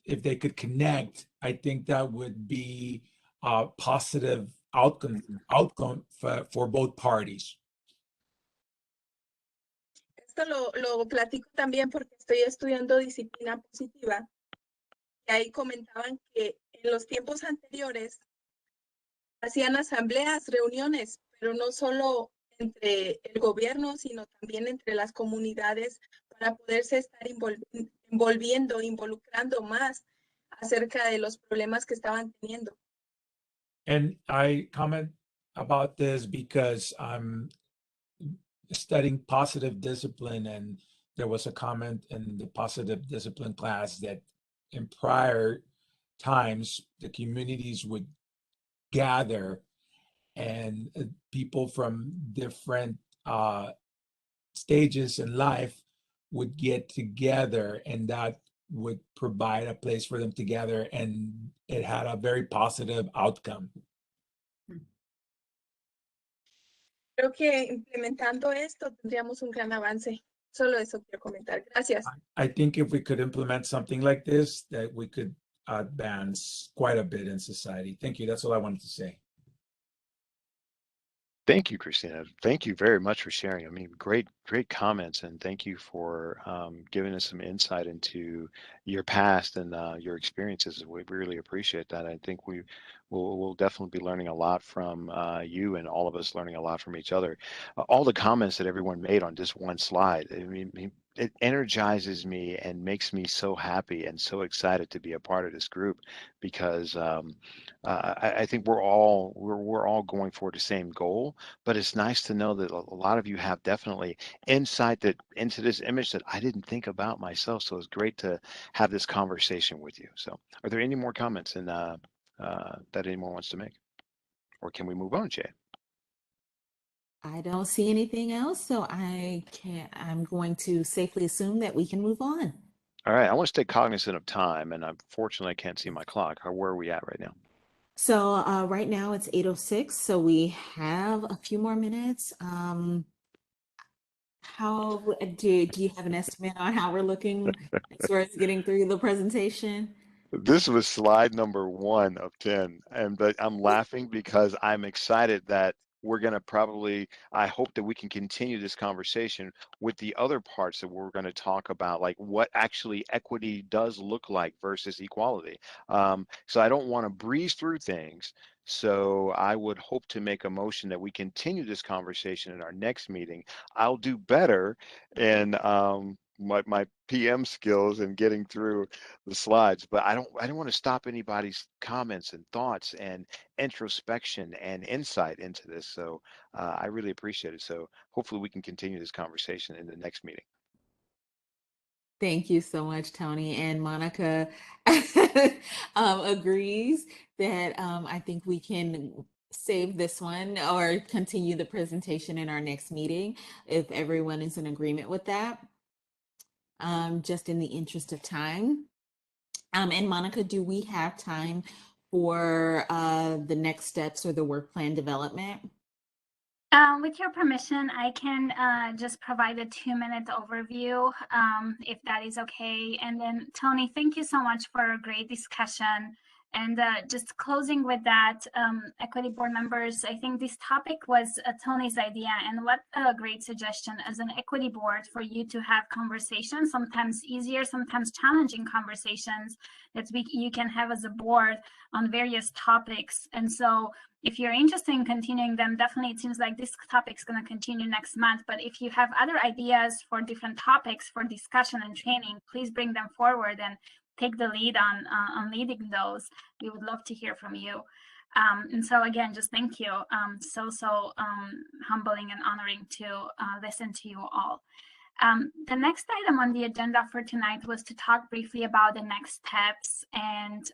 if they could connect, I think that would be a positive outcome for both parties. Esto lo platico también porque estoy estudiando disciplina positiva. Y ahí comentaban que en los tiempos anteriores hacían asambleas, reuniones, pero no solo entre el gobierno, sino también entre las comunidades para poderse estar involucrando más acerca de los problemas que estaban teniendo. And I comment about this because I'm studying positive discipline, and there was a comment in the positive discipline class that in prior times the communities would gather and people from different stages in life would get together, and that would provide a place for them to gather, and it had a very positive outcome. Creo que implementando esto tendríamos un gran avance. Solo eso quiero comentar. Gracias. I think if we could implement something like this, that we could advance quite a bit in society. Thank you. That's all I wanted to say. Thank you, Christina. Thank you very much for sharing. I mean, great comments, and thank you for giving us some insight into your past and your experiences. We really appreciate that. I think we'll definitely be learning a lot from you, and all of us learning a lot from each other. All the comments that everyone made on just one slide, I mean, it energizes me and makes me so happy and so excited to be a part of this group, because I think we're all going for the same goal. But it's nice to know that a lot of you have definitely insight that into this image that I didn't think about myself. So it's great to have this conversation with you. So are there any more comments that anyone wants to make, or can we move on, Jay? I don't see anything else, so I'm going to safely assume that we can move on. All right, I want to stay cognizant of time, and unfortunately I can't see my clock. Where are we at right now? So right now it's 8:06, so we have a few more minutes. How do you have an estimate on how we're looking as far as getting through the presentation? This was slide number 1 of 10, but I'm laughing because I'm excited that we're going to probably, I hope that we can continue this conversation with the other parts that we're going to talk about, like what actually equity does look like versus equality. So I don't want to breeze through things. So I would hope to make a motion that we continue this conversation in our next meeting. I'll do better in my PM skills and getting through the slides, but I don't want to stop anybody's comments and thoughts and introspection and insight into this. So I really appreciate it. So hopefully we can continue this conversation in the next meeting. Thank you so much, Tony. And Monica agrees that I think we can save this one or continue the presentation in our next meeting if everyone is in agreement with that, just in the interest of time. And Monica, do we have time for the next steps or the work plan development? With your permission, I can just provide a 2-minute overview, if that is okay. And then, Tony, thank you so much for a great discussion. And just closing with that, Equity Board members, I think this topic was Tony's idea, and what a great suggestion as an Equity Board for you to have conversations, sometimes easier, sometimes challenging conversations that you can have as a board on various topics. And so if you're interested in continuing them, definitely it seems like this topic is going to continue next month. But if you have other ideas for different topics for discussion and training, please bring them forward and take the lead on leading those. We would love to hear from you. And so again, just thank you. So humbling and honoring to listen to you all. The next item on the agenda for tonight was to talk briefly about the next steps and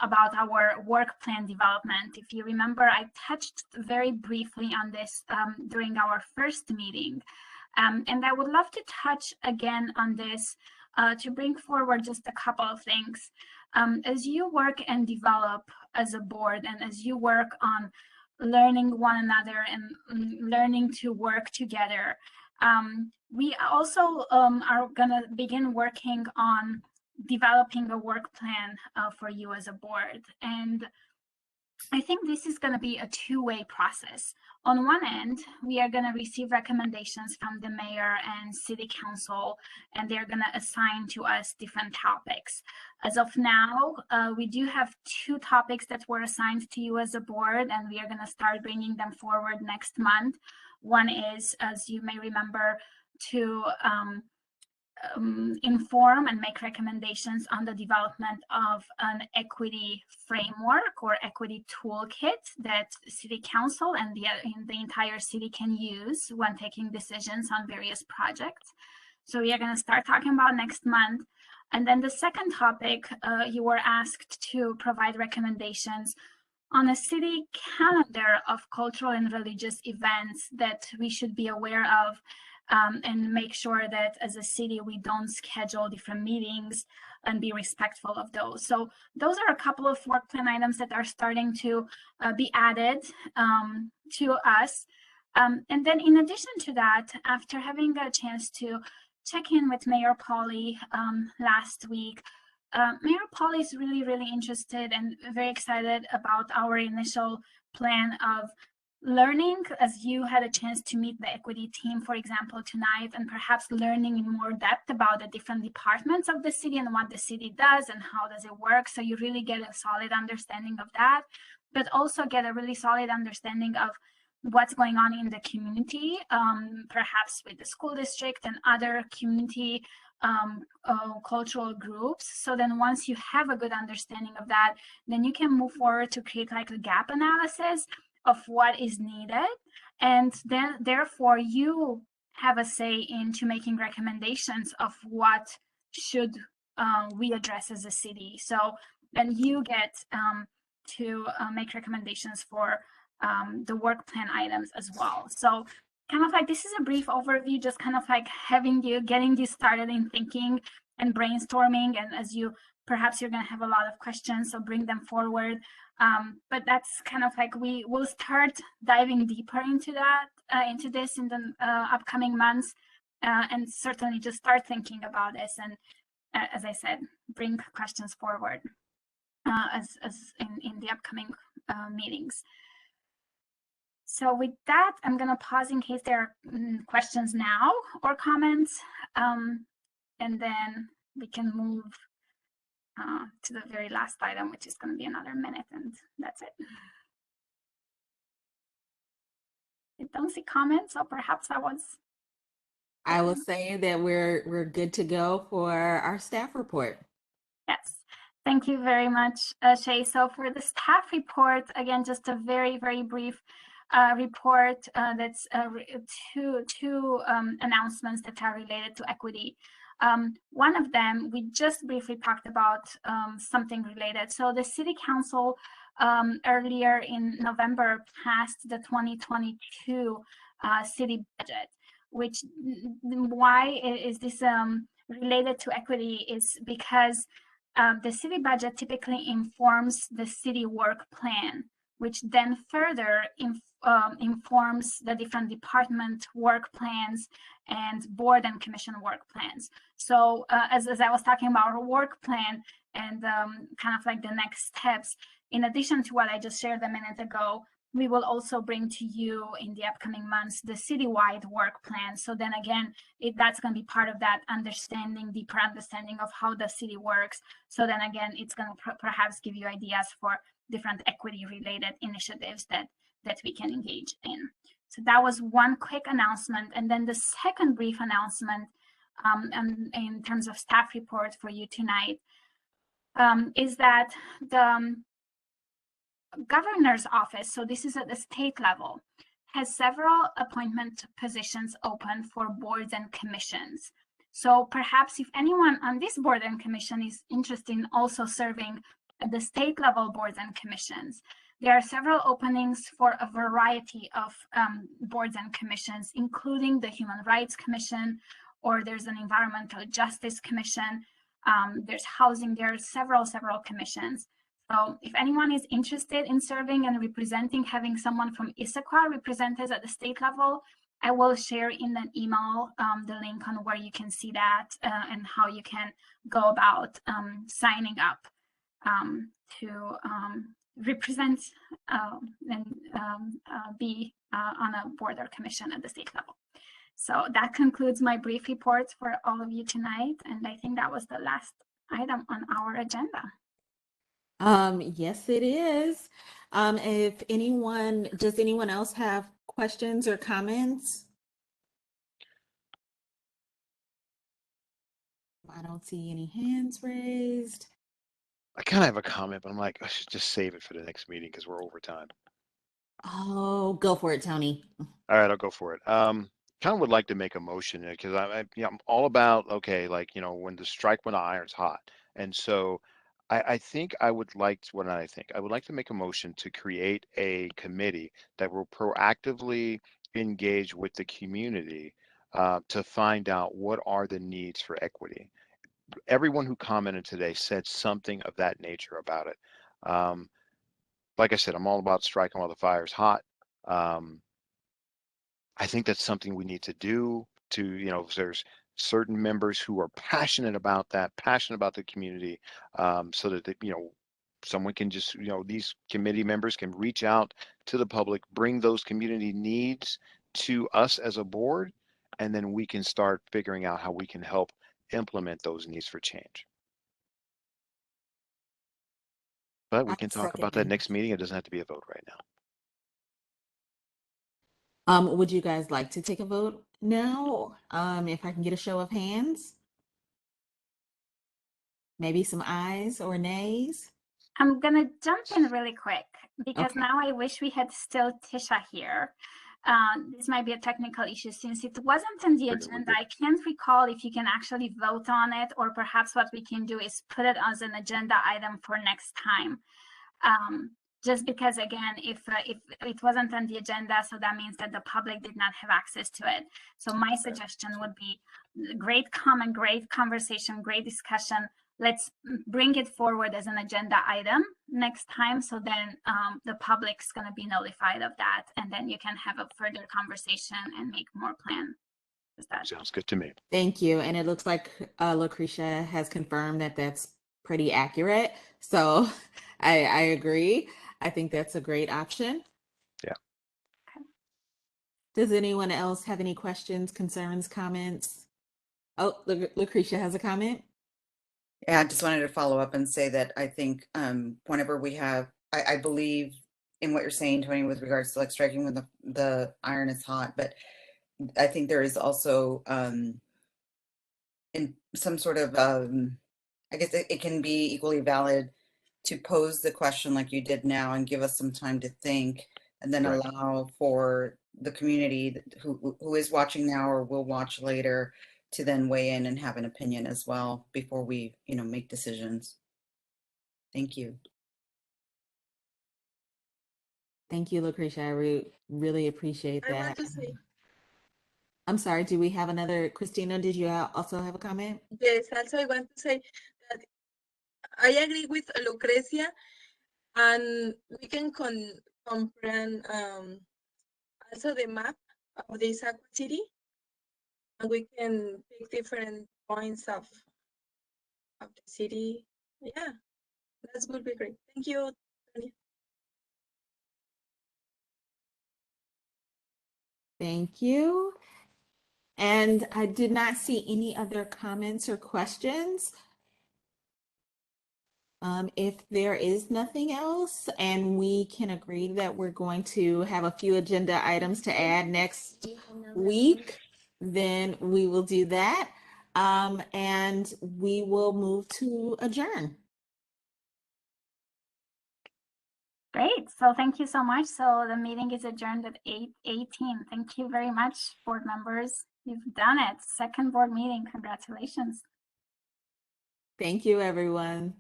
about our work plan development. If you remember, I touched very briefly on this during our first meeting. And I would love to touch again on this to bring forward just a couple of things. As you work and develop as a board, and as you work on learning one another and learning to work together, we also are going to begin working on developing a work plan for you as a board. And I think this is going to be a two-way process. On one end, we are going to receive recommendations from the mayor and city council, and they're going to assign to us different topics. As of now, we do have 2 topics that were assigned to you as a board, and we are going to start bringing them forward next month. One is, as you may remember, to inform and make recommendations on the development of an equity framework or equity toolkit that city council and the entire city can use when taking decisions on various projects. So we are going to start talking about next month. And then the second topic, you were asked to provide recommendations on a city calendar of cultural and religious events that we should be aware of, and make sure that as a city we don't schedule different meetings and be respectful of those. So those are a couple of work plan items that are starting to be added to us. And then in addition to that, after having a chance to check in with Mayor Polly last week, Mayor Polly is really interested and very excited about our initial plan of learning, as you had a chance to meet the equity team, for example, tonight, and perhaps learning in more depth about the different departments of the city and what the city does and how does it work. So you really get a solid understanding of that, but also get a really solid understanding of what's going on in the community, perhaps with the school district and other community cultural groups. So then once you have a good understanding of that, then you can move forward to create like a gap analysis of what is needed. And then therefore you have a say into making recommendations of what should we address as a city. So then you get to make recommendations for the work plan items as well. So kind of like this is a brief overview, just kind of like getting you started in thinking and brainstorming. And as you, perhaps you're going to have a lot of questions, so bring them forward. But that's kind of like we will start diving deeper into that, into this in the upcoming months, and certainly just start thinking about this. And as I said, bring questions forward as in the upcoming meetings. So with that, I'm going to pause in case there are questions now or comments, and then we can move to the very last item, which is going to be another minute, and that's it. I don't see comments, so perhaps I will say that we're good to go for our staff report. Yes, thank you very much, Shay. So for the staff report, again, just a very, very brief report that's two announcements that are related to equity. One of them, we just briefly talked about something related. So the City Council earlier in November passed the 2022 city budget, which why is this related to equity is because the city budget typically informs the city work plan, which then further informs the different department work plans and board and commission work plans. So as I was talking about our work plan and kind of like the next steps, in addition to what I just shared a minute ago, we will also bring to you in the upcoming months the citywide work plan. So then again, that's going to be part of that understanding, deeper understanding of how the city works. So then again, it's going to perhaps give you ideas for different equity related initiatives that we can engage in. So that was one quick announcement. And then the second brief announcement in terms of staff report for you tonight is that the governor's office, so this is at the state level, has several appointment positions open for boards and commissions. So perhaps if anyone on this board and commission is interested in also serving at the state level boards and commissions, there are several openings for a variety of boards and commissions, including the Human Rights Commission, or there's an Environmental Justice Commission, there's housing, there are several commissions. So if anyone is interested in serving and representing, having someone from Issaquah represented at the state level, I will share in an email the link on where you can see that and how you can go about signing up to represent and be on a board or commission at the state level. So that concludes my brief report for all of you tonight. And I think that was the last item on our agenda. Yes, it is. If anyone, does anyone else have questions or comments? I don't see any hands raised. I kind of have a comment, but I'm like, I should just save it for the next meeting because we're over time. Oh, go for it, Tony. All right, I'll go for it. Kind of would like to make a motion because I'm all about, okay, like, when to strike when the iron's hot. And so I think I would like to make a motion to create a committee that will proactively engage with the community to find out what are the needs for equity. Everyone who commented today said something of that nature about it. Like I said, I'm all about striking while the fire's hot. I think that's something we need to do to, there's certain members who are passionate about that, passionate about the community, so that, someone can just, these committee members can reach out to the public, bring those community needs to us as a board, and then we can start figuring out how we can help implement those needs for change. But we can talk about that next meeting. It doesn't have to be a vote right now. Would you guys like to take a vote now? If I can get a show of hands, maybe some ayes or nays. I'm gonna jump in really quick because Okay. now I wish we had still Tisha here. This might be a technical issue since it wasn't in the agenda. I can't recall if you can actually vote on it, or perhaps what we can do is put it as an agenda item for next time. Just because, again, if it wasn't on the agenda, so that means that the public did not have access to it. So my suggestion would be great comment, great conversation, great discussion. Let's bring it forward as an agenda item next time. So then the public's going to be notified of that. And then you can have a further conversation and make more plan. Sounds good to me. Thank you. And it looks like Lucretia has confirmed that that's pretty accurate. So I agree. I think that's a great option. Yeah. Okay. Does anyone else have any questions, concerns, comments? Oh, Lucretia has a comment. Yeah, I just wanted to follow up and say that I think whenever we have, I believe in what you're saying, Tony, with regards to like striking when the iron is hot, but I think there is also in some sort of I guess it can be equally valid to pose the question like you did now and give us some time to think, and then allow for the community who is watching now or will watch later to then weigh in and have an opinion as well before we, make decisions. Thank you. Thank you, Lucretia. I really appreciate that. I want to say, I'm sorry, do we have another? Christina, did you also have a comment? yes, also I want to say that I agree with Lucrecia, and we can compare also the map of the Issaquah city, and we can pick different points of the city. Yeah, that would be great. Thank you, Tanya. Thank you. And I did not see any other comments or questions. If there is nothing else, and we can agree that we're going to have a few agenda items to add next week, then we will do that. And we will move to adjourn. Great. So thank you so much. So the meeting is adjourned at 8:18. Thank you very much, board members. You've done it. Second board meeting. Congratulations. Thank you, everyone.